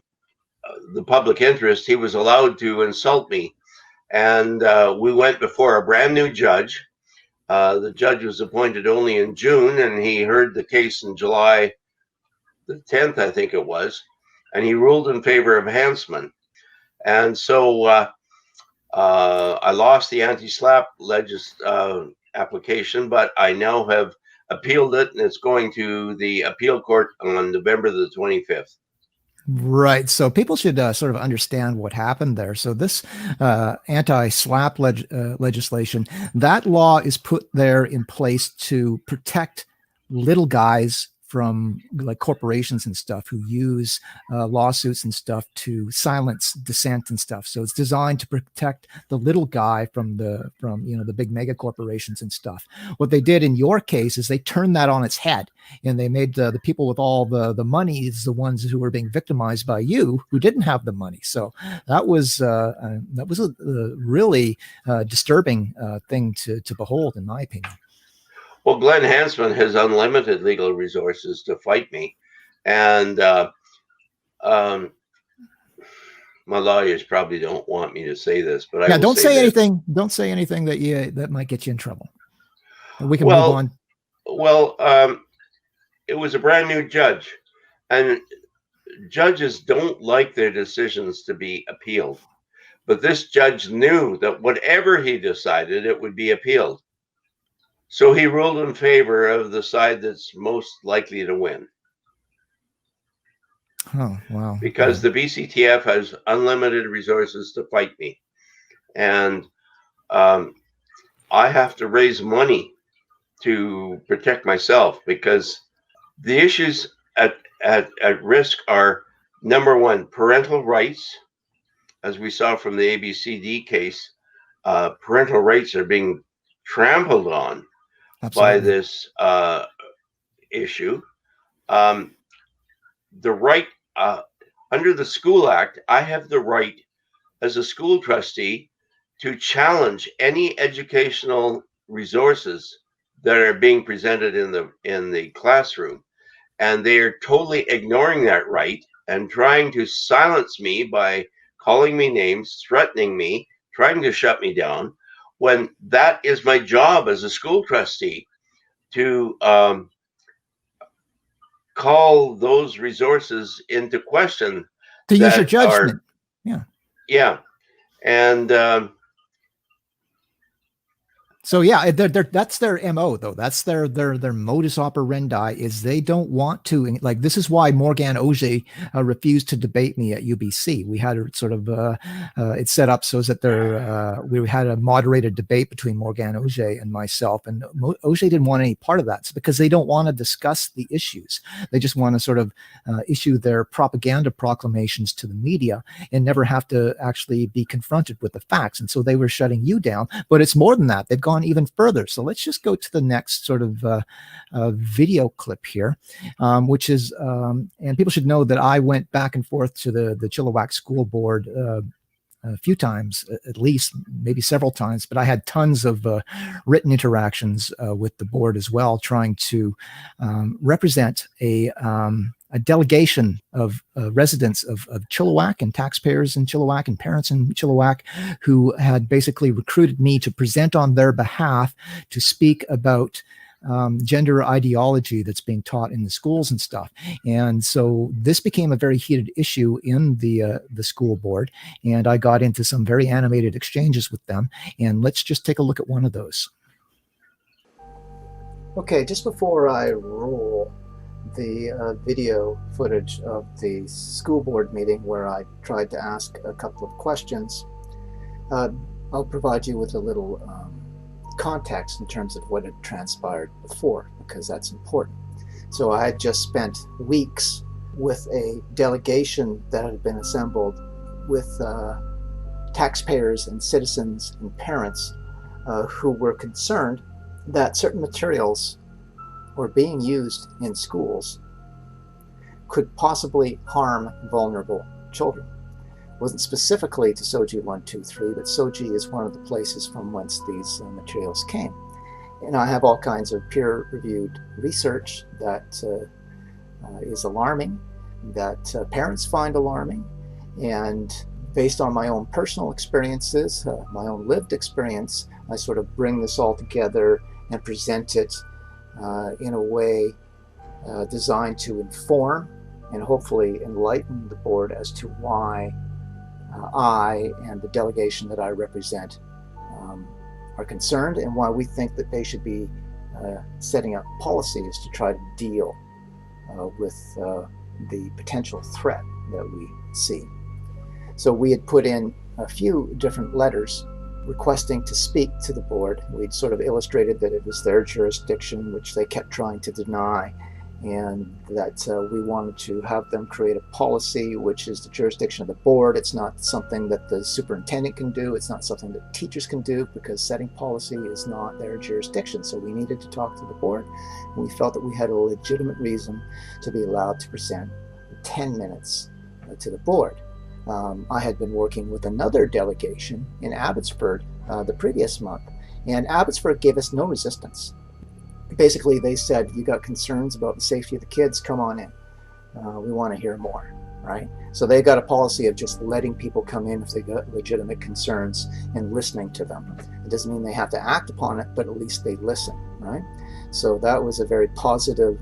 public interest, he was allowed to insult me. And we went before a brand new judge. The judge was appointed only in June, and he heard the case in July the 10th, I think it was, and he ruled in favor of Hansman. And so I lost the anti-SLAPP application, but I now have appealed it, and it's going to the appeal court on November the 25th. Right. So people should sort of understand what happened there. So this anti-SLAPP legislation, that law is put there in place to protect little guys from like corporations and stuff who use lawsuits and stuff to silence dissent and stuff. So it's designed to protect the little guy from the big mega corporations and stuff. What they did in your case is they turned that on its head, and they made the people with all the money is the ones who were being victimized by you who didn't have the money. So that was a really disturbing thing to behold, in my opinion. Well, Glenn Hansman has unlimited legal resources to fight me, and my lawyers probably don't want me to say this, but I will don't say this. anything. Don't say anything that might get you in trouble. We can move on. Well, it was a brand new judge, and judges don't like their decisions to be appealed. But this judge knew that whatever he decided, it would be appealed. So he ruled in favor of the side that's most likely to win. Oh, wow. Because the BCTF has unlimited resources to fight me. And I have to raise money to protect myself, because the issues at risk are, number one, parental rights. As we saw from the ABCD case, parental rights are being trampled on by this issue. The right, under the School Act, I have the right as a school trustee to challenge any educational resources that are being presented in the classroom. And they are totally ignoring that right and trying to silence me by calling me names, threatening me, trying to shut me down, when that is my job as a school trustee, to call those resources into question. To use your judgment. Yeah. And so yeah, that's their MO though. That's their modus operandi, is they don't want to, like, this is why Morgan Auger refused to debate me at UBC. We had a sort of it's set up so that we had a moderated debate between Morgan Auger and myself, and Auger didn't want any part of that. It's because they don't want to discuss the issues. They just want to sort of issue their propaganda proclamations to the media and never have to actually be confronted with the facts. And so they were shutting you down. But it's more than that. They've gone even further. So let's just go to the next sort of video clip here, which is, and people should know that I went back and forth to the Chilliwack School Board a few times, at least, maybe several times, but I had tons of written interactions with the board as well, trying to represent a delegation of residents of Chilliwack and taxpayers in Chilliwack and parents in Chilliwack who had basically recruited me to present on their behalf to speak about gender ideology that's being taught in the schools and stuff. And so this became a very heated issue in the school board, and I got into some very animated exchanges with them. And let's just take a look at one of those. Okay, just before I roll the video footage of the school board meeting where I tried to ask a couple of questions, I'll provide you with a little context in terms of what had transpired before, because that's important. So I had just spent weeks with a delegation that had been assembled with taxpayers and citizens and parents who were concerned that certain materials were being used in schools could possibly harm vulnerable children. It wasn't specifically to SOGI 123, but SOGI is one of the places from whence these materials came. And I have all kinds of peer-reviewed research that is alarming, that parents find alarming, and based on my own personal experiences, my own lived experience, I sort of bring this all together and present it in a way designed to inform and hopefully enlighten the board as to why I and the delegation that I represent are concerned, and why we think that they should be setting up policies to try to deal with the potential threat that we see. So we had put in a few different letters requesting to speak to the board. We'd sort of illustrated that it was their jurisdiction, which they kept trying to deny, and that we wanted to have them create a policy which is the jurisdiction of the board. It's not something that the superintendent can do. It's not something that teachers can do, because setting policy is not their jurisdiction. So we needed to talk to the board, and we felt that we had a legitimate reason to be allowed to present 10 minutes to the board. I had been working with another delegation in Abbotsford the previous month, and Abbotsford gave us no resistance. Basically, they said, you got concerns about the safety of the kids, come on in. We want to hear more, right? So they got a policy of just letting people come in if they got legitimate concerns and listening to them. It doesn't mean they have to act upon it, but at least they listen, right? So that was a very positive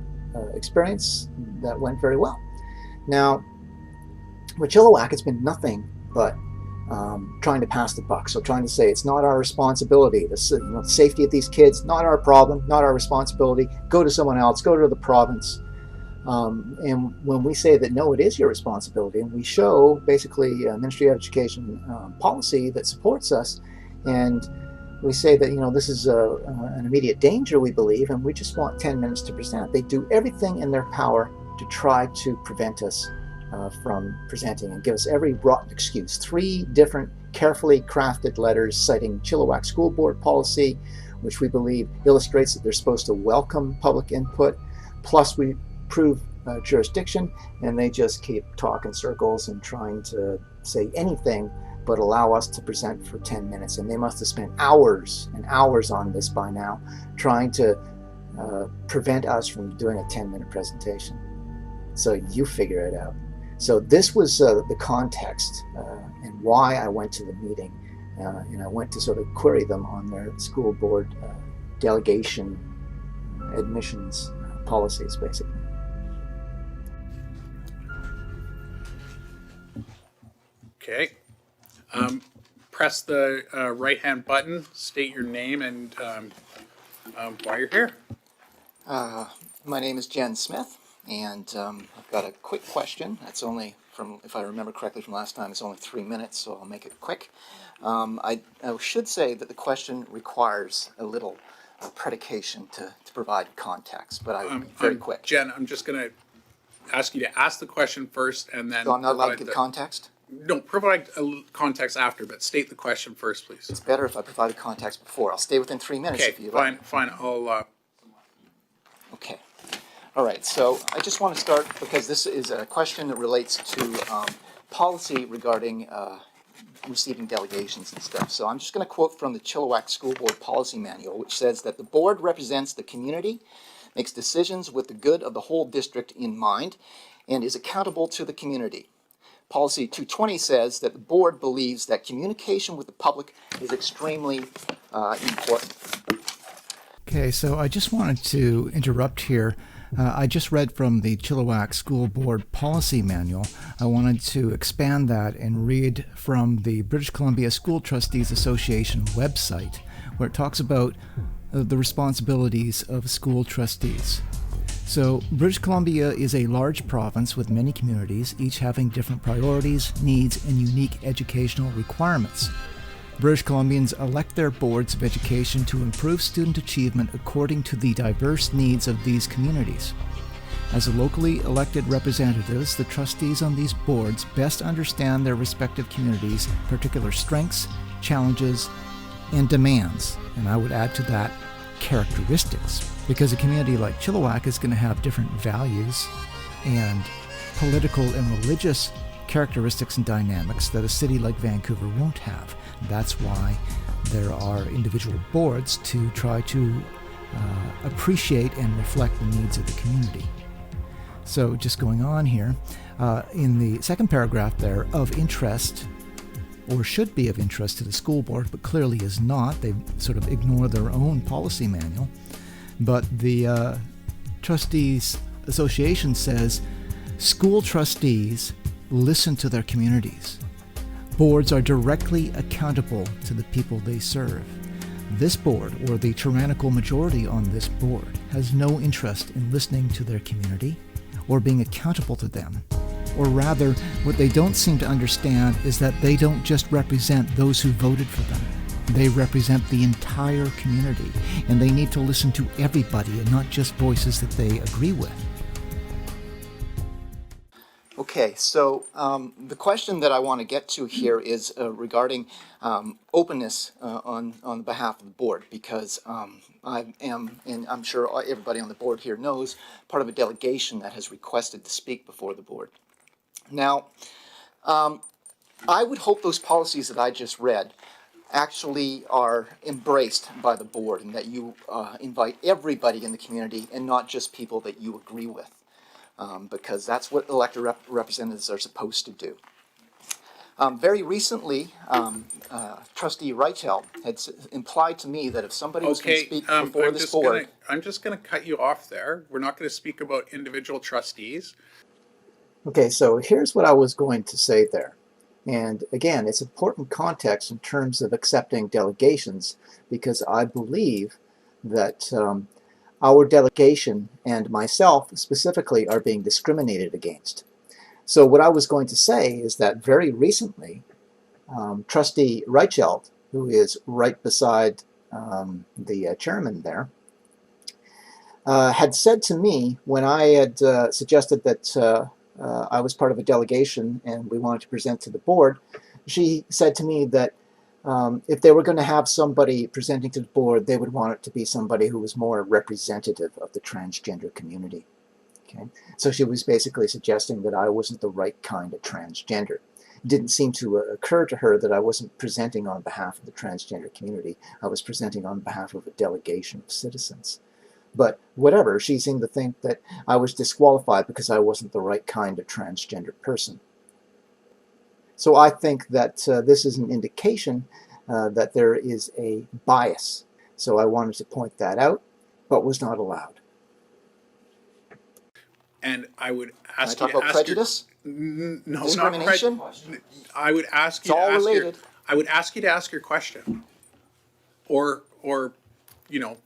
experience that went very well. Now, with Chilliwack, it's been nothing but trying to pass the buck. So trying to say it's not our responsibility. The safety of these kids, not our problem, not our responsibility. Go to someone else, go to the province. And when we say that, no, it is your responsibility, and we show basically a Ministry of Education policy that supports us, and we say that, this is an immediate danger, we believe, and we just want 10 minutes to present. They do everything in their power to try to prevent us from presenting and give us every rotten excuse. 3 different carefully crafted letters citing Chilliwack School Board policy, which we believe illustrates that they're supposed to welcome public input, plus we prove jurisdiction, and they just keep talking circles and trying to say anything but allow us to present for 10 minutes. And they must have spent hours and hours on this by now, trying to prevent us from doing a 10-minute presentation. So you figure it out. So this was the context and why I went to the meeting, and I went to sort of query them on their school board delegation admissions policies, basically. Okay. Press the right-hand button, state your name and why you're here. My name is Jen Smith, and I've got a quick question. That's only from, if I remember correctly from last time, it's only 3 minutes, so I'll make it quick. I should say that the question requires a little predication to provide context, but I'll be very quick. Jen, I'm just going to ask you to ask the question first and then... So I'm not allowed to give context? No, provide context after, but state the question first, please. It's better if I provided context before. I'll stay within 3 minutes if you like. Fine. I'll... Okay. All right, so I just want to start because this is a question that relates to policy regarding receiving delegations and stuff. So I'm just going to quote from the Chilliwack School Board Policy Manual, which says that the board represents the community, makes decisions with the good of the whole district in mind, and is accountable to the community. Policy 220 says that the board believes that communication with the public is extremely important. Okay, so I just wanted to interrupt here. I just read from the Chilliwack School Board Policy Manual. I wanted to expand that and read from the British Columbia School Trustees Association website, where it talks about the responsibilities of school trustees. So British Columbia is a large province with many communities, each having different priorities, needs, and unique educational requirements. British Columbians elect their boards of education to improve student achievement according to the diverse needs of these communities. As locally elected representatives, the trustees on these boards best understand their respective communities' particular strengths, challenges, and demands. And I would add to that, characteristics. Because a community like Chilliwack is going to have different values and political and religious characteristics and dynamics that a city like Vancouver won't have. That's why there are individual boards to try to appreciate and reflect the needs of the community. So just going on here, in the second paragraph there, of interest, or should be of interest to the school board, but clearly is not. They sort of ignore their own policy manual. But the Trustees Association says school trustees listen to their communities. Boards are directly accountable to the people they serve. This board, or the tyrannical majority on this board, has no interest in listening to their community or being accountable to them. Or rather, what they don't seem to understand is that they don't just represent those who voted for them. They represent the entire community, and they need to listen to everybody and not just voices that they agree with. Okay, so the question that I want to get to here is regarding openness on behalf of the board, because I am, and I'm sure everybody on the board here knows, part of a delegation that has requested to speak before the board. Now, I would hope those policies that I just read actually are embraced by the board, and that you invite everybody in the community and not just people that you agree with. Because that's what elected representatives are supposed to do. Very recently, Trustee Reichelt had implied to me that if somebody was going to speak before this board... I'm just going to cut you off there. We're not going to speak about individual trustees. Okay, so here's what I was going to say there. And again, it's important context in terms of accepting delegations, because I believe that our delegation and myself specifically are being discriminated against. So what I was going to say is that very recently, Trustee Reichelt, who is right beside the chairman there, had said to me when I had suggested that I was part of a delegation and we wanted to present to the board, she said to me that if they were going to have somebody presenting to the board, they would want it to be somebody who was more representative of the transgender community. Okay? So she was basically suggesting that I wasn't the right kind of transgender. It didn't seem to occur to her that I wasn't presenting on behalf of the transgender community. I was presenting on behalf of a delegation of citizens. But whatever, she seemed to think that I was disqualified because I wasn't the right kind of transgender person. So I think that this is an indication that there is a bias. So I wanted to point that out, but was not allowed. And I would ask you to ask prejudice? No, discrimination? I would ask you to ask related. I would ask you to ask your question, or you know,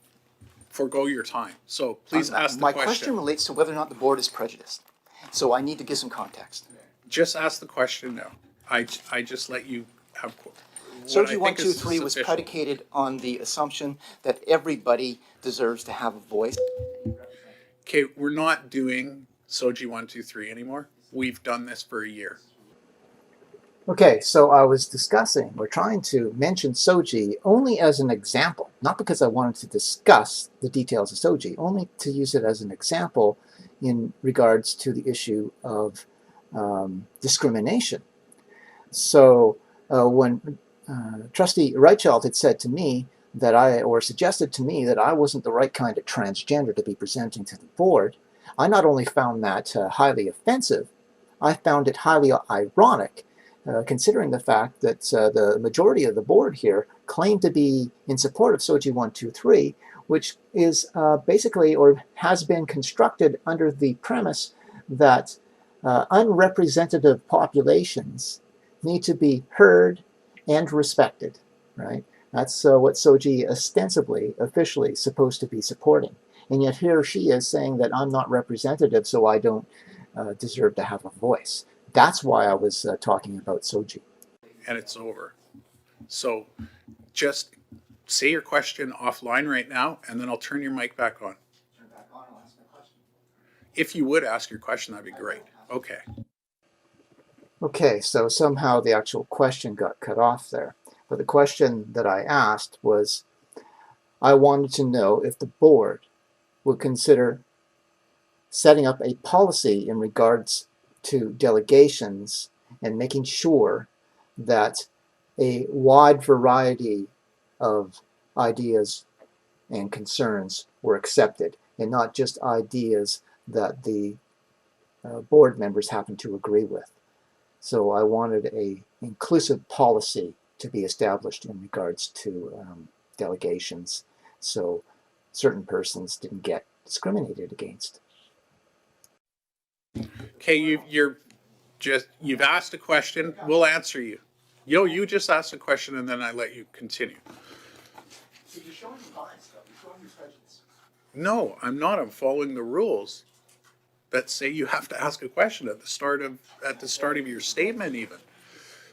forego your time. So please ask the question. My question relates to whether or not the board is prejudiced. So I need to give some context. Just ask the question now. I just let you have. SOGI 123 was predicated on the assumption that everybody deserves to have a voice. Okay, we're not doing SOGI 123 anymore. We've done this for a year. Okay, so I was discussing, we're trying to mention SOGI only as an example, not because I wanted to discuss the details of SOGI, only to use it as an example in regards to the issue of discrimination. So when Trustee Reichelt had said to me that or suggested to me that I wasn't the right kind of transgender to be presenting to the board, I not only found that highly offensive, I found it highly ironic, considering the fact that the majority of the board here claimed to be in support of SOGI 123, which is basically, or has been constructed under the premise that unrepresentative populations need to be heard and respected, right? That's what SOGI ostensibly, officially, supposed to be supporting. And yet here she is saying that I'm not representative, so I don't deserve to have a voice. That's why I was talking about SOGI. And it's over. So just say your question offline right now, and then I'll turn your mic back on. Turn back on, I'll ask my question. If you would ask your question, that'd be great. Okay. Okay, so somehow the actual question got cut off there. But the question that I asked was, I wanted to know if the board would consider setting up a policy in regards to delegations and making sure that a wide variety of ideas and concerns were accepted, and not just ideas that the board members happen to agree with. So I wanted an inclusive policy to be established in regards to delegations, so certain persons didn't get discriminated against. Okay, you've asked a question. We'll answer you. You just asked a question, and then I let you continue. So you're showing bias, though. You're showing your prejudice. No, I'm not. I'm following the rules. that say you have to ask a question at the start of your statement even.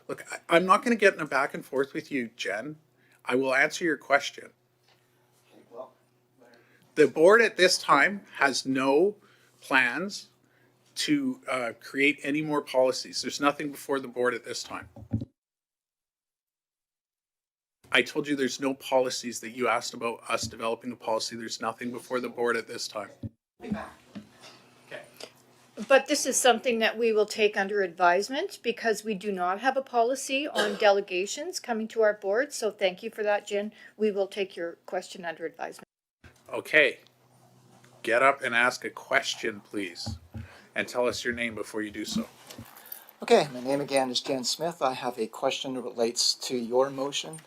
Look, I'm not going to get in a back and forth with you, Jen. I will answer your question. The board at this time has no plans to create any more policies. There's nothing before the board at this time. I told you there's no policies that you asked about us developing a policy. There's nothing before the board at this time. But this is something that we will take under advisement because we do not have a policy on delegations coming to our board. So thank you for that, Jen. We will take your question under advisement. Okay. Get up and ask a question, please. And tell us your name before you do so. Okay, my name again is Jen Smith. I have a question that relates to your motion,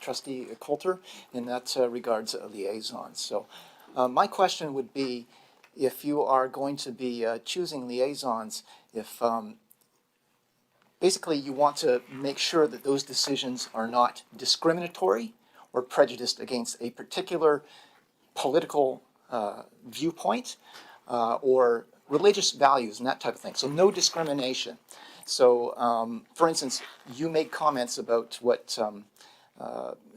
Trustee Coulter, and that regards liaisons. So my question would be, if you are going to be choosing liaisons, if basically you want to make sure that those decisions are not discriminatory or prejudiced against a particular political viewpoint or religious values and that type of thing. So no discrimination. So for instance, you made comments about what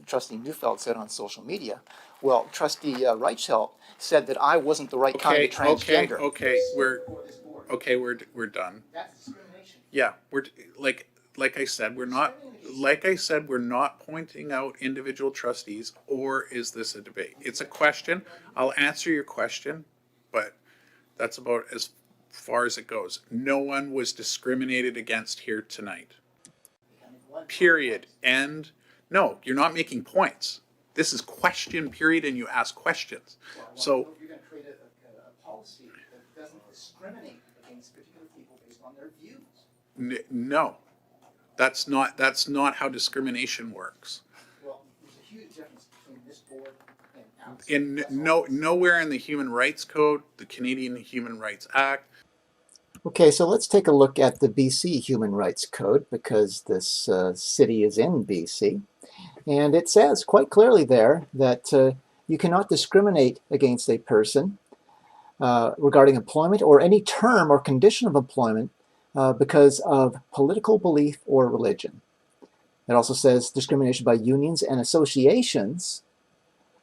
Trustee Neufeld said on social media. Well, Trustee Reichelt said that I wasn't the right kind of transgender. We're done. That's discrimination. Yeah, we're like I said, we're not pointing out individual trustees, or is this a debate? It's a question. I'll answer your question, but that's about as far as it goes. No one was discriminated against here tonight. Period. End. No, you're not making points. This is question period, and you ask questions. So you're going to create a policy that doesn't discriminate against particular people based on their views. No, that's not how discrimination works. Well, there's a huge difference between this board and outside. Nowhere in the Human Rights Code, the Canadian Human Rights Act. Okay, so let's take a look at the BC Human Rights Code, because this city is in BC. And it says quite clearly there that you cannot discriminate against a person regarding employment or any term or condition of employment because of political belief or religion. It also says discrimination by unions and associations,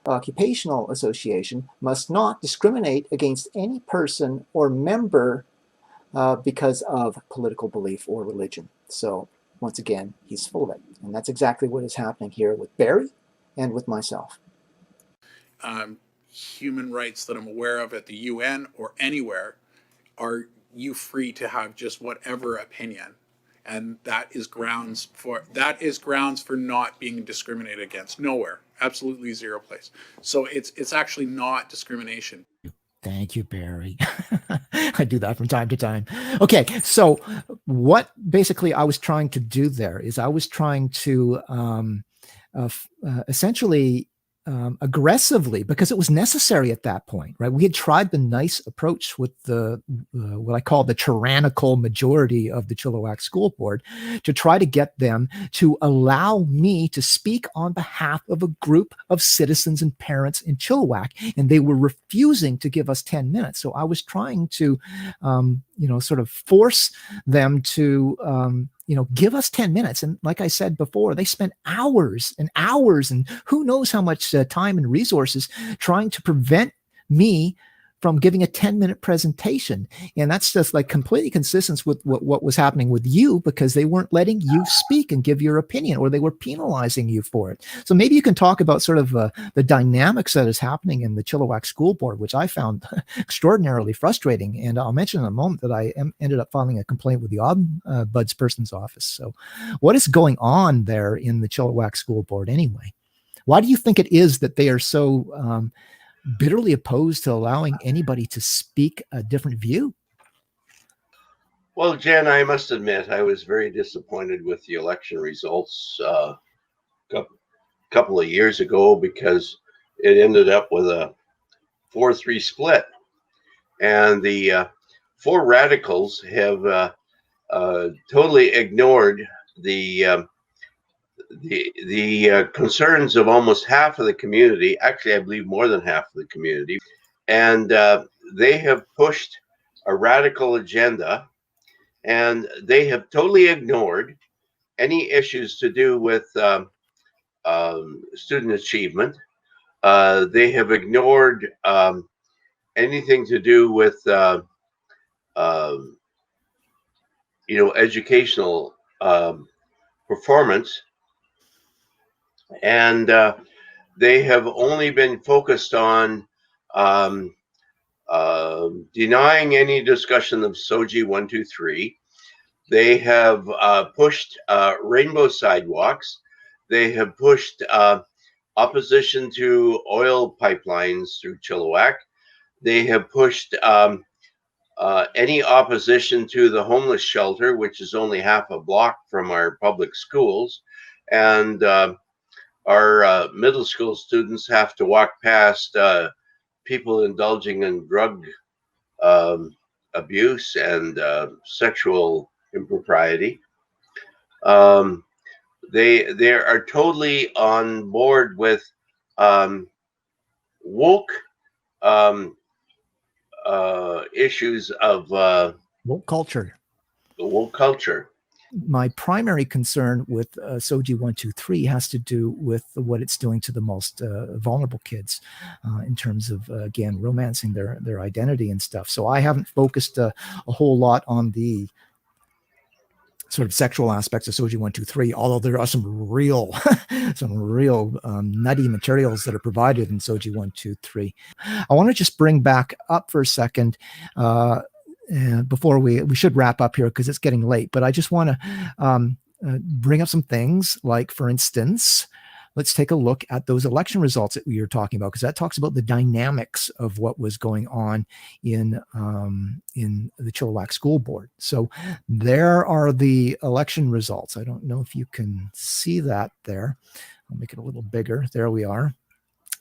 occupational association, must not discriminate against any person or member because of political belief or religion. So once again, he's full of it. And that's exactly what is happening here with Barry and with myself. Human rights that I'm aware of at the UN or anywhere, are you free to have just whatever opinion. And that is grounds for not being discriminated against. Nowhere. Absolutely zero place. So it's actually not discrimination. Thank you, Barry. I do that from time to time. Okay, so what basically I was trying to do there is I was trying to essentially aggressively, because it was necessary at that point, right? We had tried the nice approach with the what I call the tyrannical majority of the Chilliwack School Board to try to get them to allow me to speak on behalf of a group of citizens and parents in Chilliwack, and they were refusing to give us 10 minutes. So I was trying to, sort of force them to, give us 10 minutes. And like I said before, they spent hours and hours and who knows how much time and resources trying to prevent me from giving a 10-minute presentation. And that's just like completely consistent with what was happening with you, because they weren't letting you speak and give your opinion, or they were penalizing you for it. So maybe you can talk about sort of the dynamics that is happening in the Chilliwack School Board, which I found extraordinarily frustrating. And I'll mention in a moment that I ended up filing a complaint with the Ombudsperson's office. So what is going on there in the Chilliwack School Board anyway? Why do you think it is that they are so bitterly opposed to allowing anybody to speak a different view? Well, Jen, I must admit, I was very disappointed with the election results a couple of years ago, because it ended up with a 4-3 split. And the four radicals have totally ignored the concerns of almost half of the community. Actually, I believe more than half of the community. And they have pushed radical agenda, and they have totally ignored any issues to do with student achievement. They have ignored anything to do with educational performance, and they have only been focused on denying any discussion of SOGI 123. They have pushed rainbow sidewalks. They have pushed opposition to oil pipelines through Chilliwack. They have pushed any opposition to the homeless shelter, which is only half a block from our public schools. And our middle school students have to walk past people indulging in drug abuse and sexual impropriety. They are totally on board with woke issues of woke culture. Woke culture. My primary concern with SOGI 123 has to do with what it's doing to the most vulnerable kids in terms of, again, romancing their identity and stuff. So I haven't focused a whole lot on the sort of sexual aspects of SOGI 123, although there are some real nutty materials that are provided in SOGI 123. I want to just bring back up for a second before we should wrap up here because it's getting late, but I just want to bring up some things like, for instance, let's take a look at those election results that we were talking about, because that talks about the dynamics of what was going on in the Chilliwack School Board. So there are the election results. I don't know if you can see that there. I'll make it a little bigger. There we are.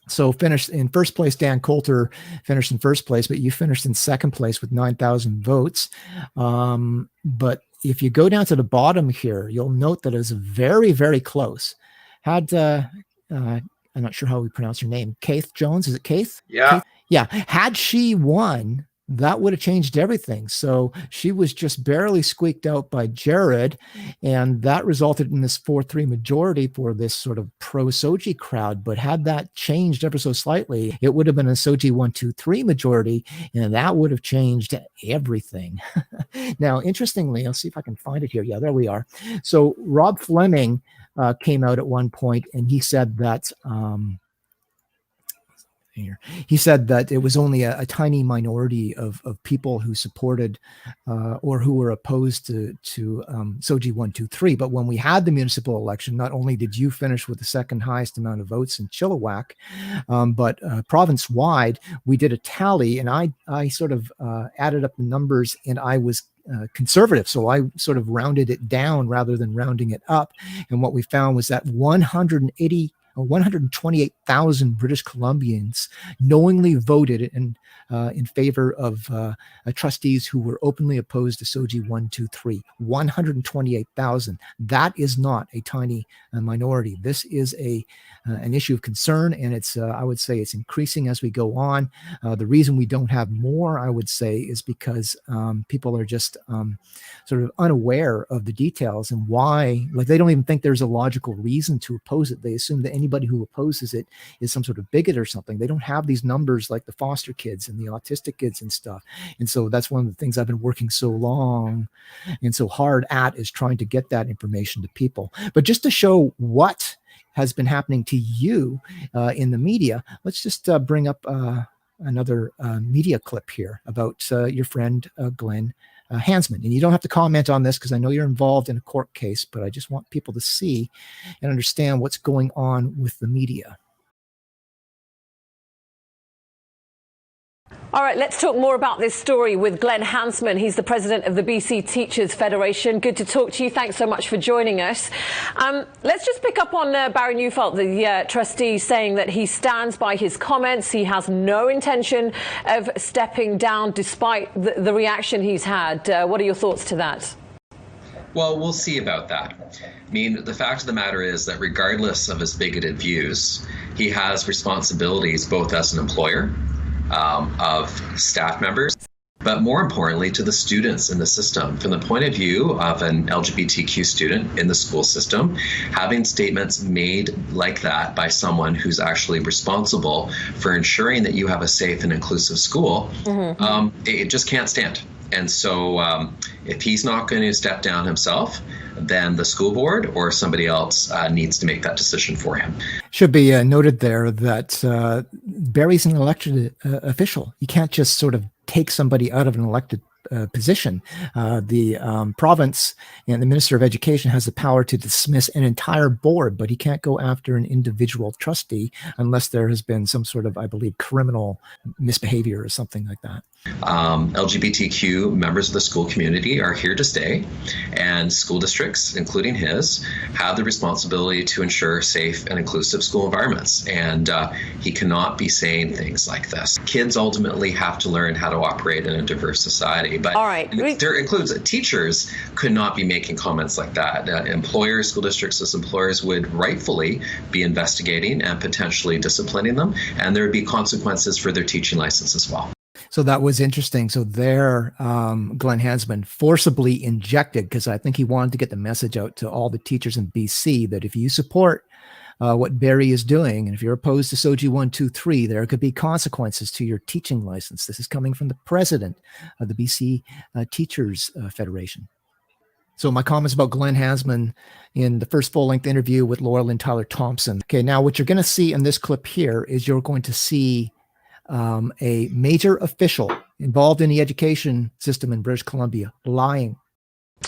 So finished in first place, Dan Coulter finished in first place, but you finished in second place with 9,000 votes. But if you go down to the bottom here, you'll note that it was very, very close. Had, I'm not sure how we pronounce her name, Keith Jones, is it Keith? Yeah. Keith? Yeah. Had she won, that would have changed everything. So she was just barely squeaked out by Jared, and that resulted in this 4-3 majority for this sort of pro-SOGI crowd. But had that changed ever so slightly, it would have been a SOGI 1-2-3 majority, and that would have changed everything. Now, interestingly, I'll see if I can find it here. Yeah, there we are. So Rob Fleming came out at one point, and he said that it was only a tiny minority of people who supported or who were opposed to SOGI 1-2-3. But when we had the municipal election, not only did you finish with the second highest amount of votes in Chilliwack, but province-wide, we did a tally, and I sort of added up the numbers, and I was conservative. So I sort of rounded it down rather than rounding it up. And what we found was that 128,000 British Columbians knowingly voted in favor of trustees who were openly opposed to SOGI 1-2-3. 128,000. That is not a tiny minority. This is an issue of concern, and it's I would say it's increasing as we go on. The reason we don't have more, I would say, is because people are just sort of unaware of the details and why. Like, they don't even think there's a logical reason to oppose it. They assume that anybody who opposes it is some sort of bigot or something. They don't have these numbers like the foster kids and the autistic kids and stuff. And so that's one of the things I've been working so long and so hard at, is trying to get that information to people. But just to show what has been happening to you in the media, let's just bring up another media clip here about your friend Glenn Hansman. And you don't have to comment on this because I know you're involved in a court case, but I just want people to see and understand what's going on with the media. All right, let's talk more about this story with Glenn Hansman. He's the president of the BC Teachers Federation. Good to talk to you. Thanks so much for joining us. Let's just pick up on Barry Neufeld, the trustee, saying that he stands by his comments. He has no intention of stepping down despite the reaction he's had. What are your thoughts to that? Well, we'll see about that. I mean, the fact of the matter is that regardless of his bigoted views, he has responsibilities both as an employer, of staff members, but more importantly to the students in the system. From the point of view of an LGBTQ student in the school system, having statements made like that by someone who's actually responsible for ensuring that you have a safe and inclusive school, it just can't stand. And so if he's not going to step down himself, then the school board or somebody else needs to make that decision for him. Should be noted there that Barry's an elected official. You can't just sort of take somebody out of an elected position. The province and the Minister of Education has the power to dismiss an entire board, but he can't go after an individual trustee unless there has been some sort of, I believe, criminal misbehavior or something like that. LGBTQ members of the school community are here to stay, and school districts, including his, have the responsibility to ensure safe and inclusive school environments. And he cannot be saying things like this. Kids ultimately have to learn how to operate in a diverse society. But there includes teachers could not be making comments like that. Employers, school districts as employers would rightfully be investigating and potentially disciplining them, and there would be consequences for their teaching license as well. So that was interesting. So there, Glenn Hansman forcibly injected, because I think he wanted to get the message out to all the teachers in BC that if you support what Barry is doing, and if you're opposed to SOGI 123, there could be consequences to your teaching license. This is coming from the president of the BC Teachers Federation. So my comments about Glenn Hansman in the first full-length interview with Laura Lynn Tyler Thompson. Okay, now what you're going to see in this clip here is you're going to see a major official involved in the education system in British Columbia lying.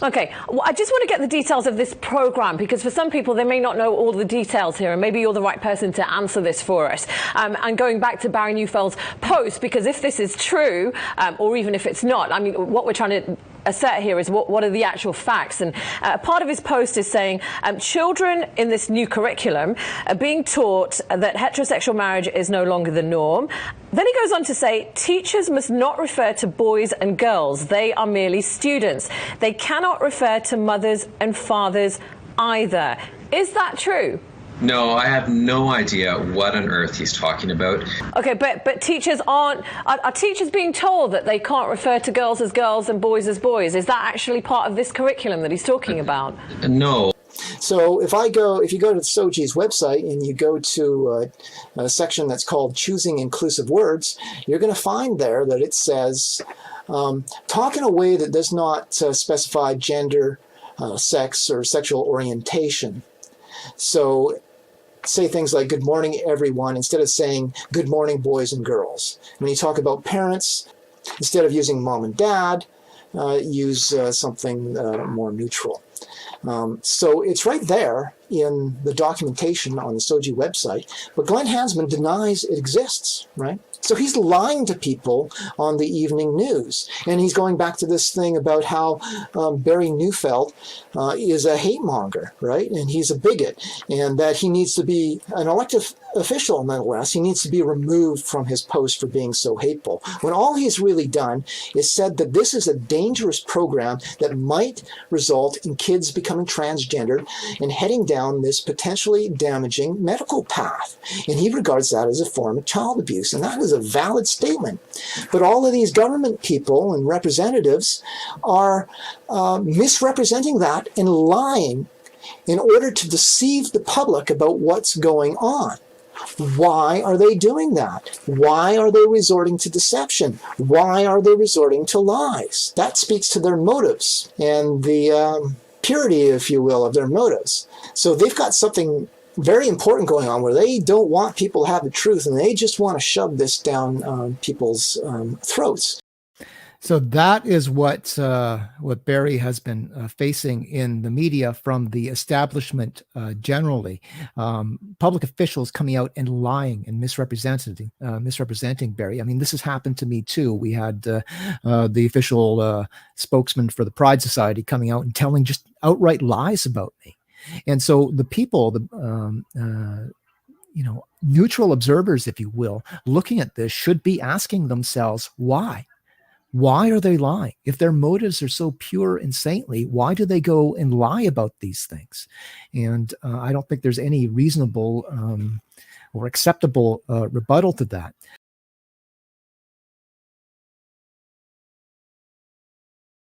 Okay, well, I just want to get the details of this program, because for some people, they may not know all the details here, and maybe you're the right person to answer this for us. And going back to Barry Neufeld's post, because if this is true, or even if it's not, I mean, what we're trying to assert here is what are the actual facts. And part of his post is saying children in this new curriculum are being taught that heterosexual marriage is no longer the norm. Then he goes on to say teachers must not refer to boys and girls. They are merely students. They cannot refer to mothers and fathers either. Is that true? No, I have no idea what on earth he's talking about. Okay, but teachers are teachers being told that they can't refer to girls as girls and boys as boys? Is that actually part of this curriculum that he's talking about? No. So if you go to SOGI's website and you go to a section that's called Choosing Inclusive Words, you're going to find there that it says, talk in a way that does not specify gender, sex, or sexual orientation. So say things like good morning everyone instead of saying good morning boys and girls. When you talk about parents, instead of using mom and dad, use something more neutral. So it's right there in the documentation on the SOGI website, but Glenn Hansman denies it exists, right? So he's lying to people on the evening news. And he's going back to this thing about how Barry Neufeld is a hate monger, right? And he's a bigot, and that he needs to be an elected official, nonetheless. He needs to be removed from his post for being so hateful. When all he's really done is said that this is a dangerous program that might result in kids becoming transgendered and heading down this potentially damaging medical path. And he regards that as a form of child abuse. And that is a valid statement. But all of these government people and representatives are misrepresenting that and lying in order to deceive the public about what's going on. Why are they doing that? Why are they resorting to deception? Why are they resorting to lies? That speaks to their motives and the purity, if you will, of their motives. So they've got something very important going on where they don't want people to have the truth, and they just want to shove this down people's throats. So that is what Barry has been facing in the media from the establishment generally. Public officials coming out and lying and misrepresenting Barry. I mean, this has happened to me too. We had the official spokesman for the Pride Society coming out and telling just outright lies about me. And so the people, neutral observers, if you will, looking at this should be asking themselves, why? Why are they lying? If their motives are so pure and saintly, why do they go and lie about these things? And I don't think there's any reasonable or acceptable rebuttal to that.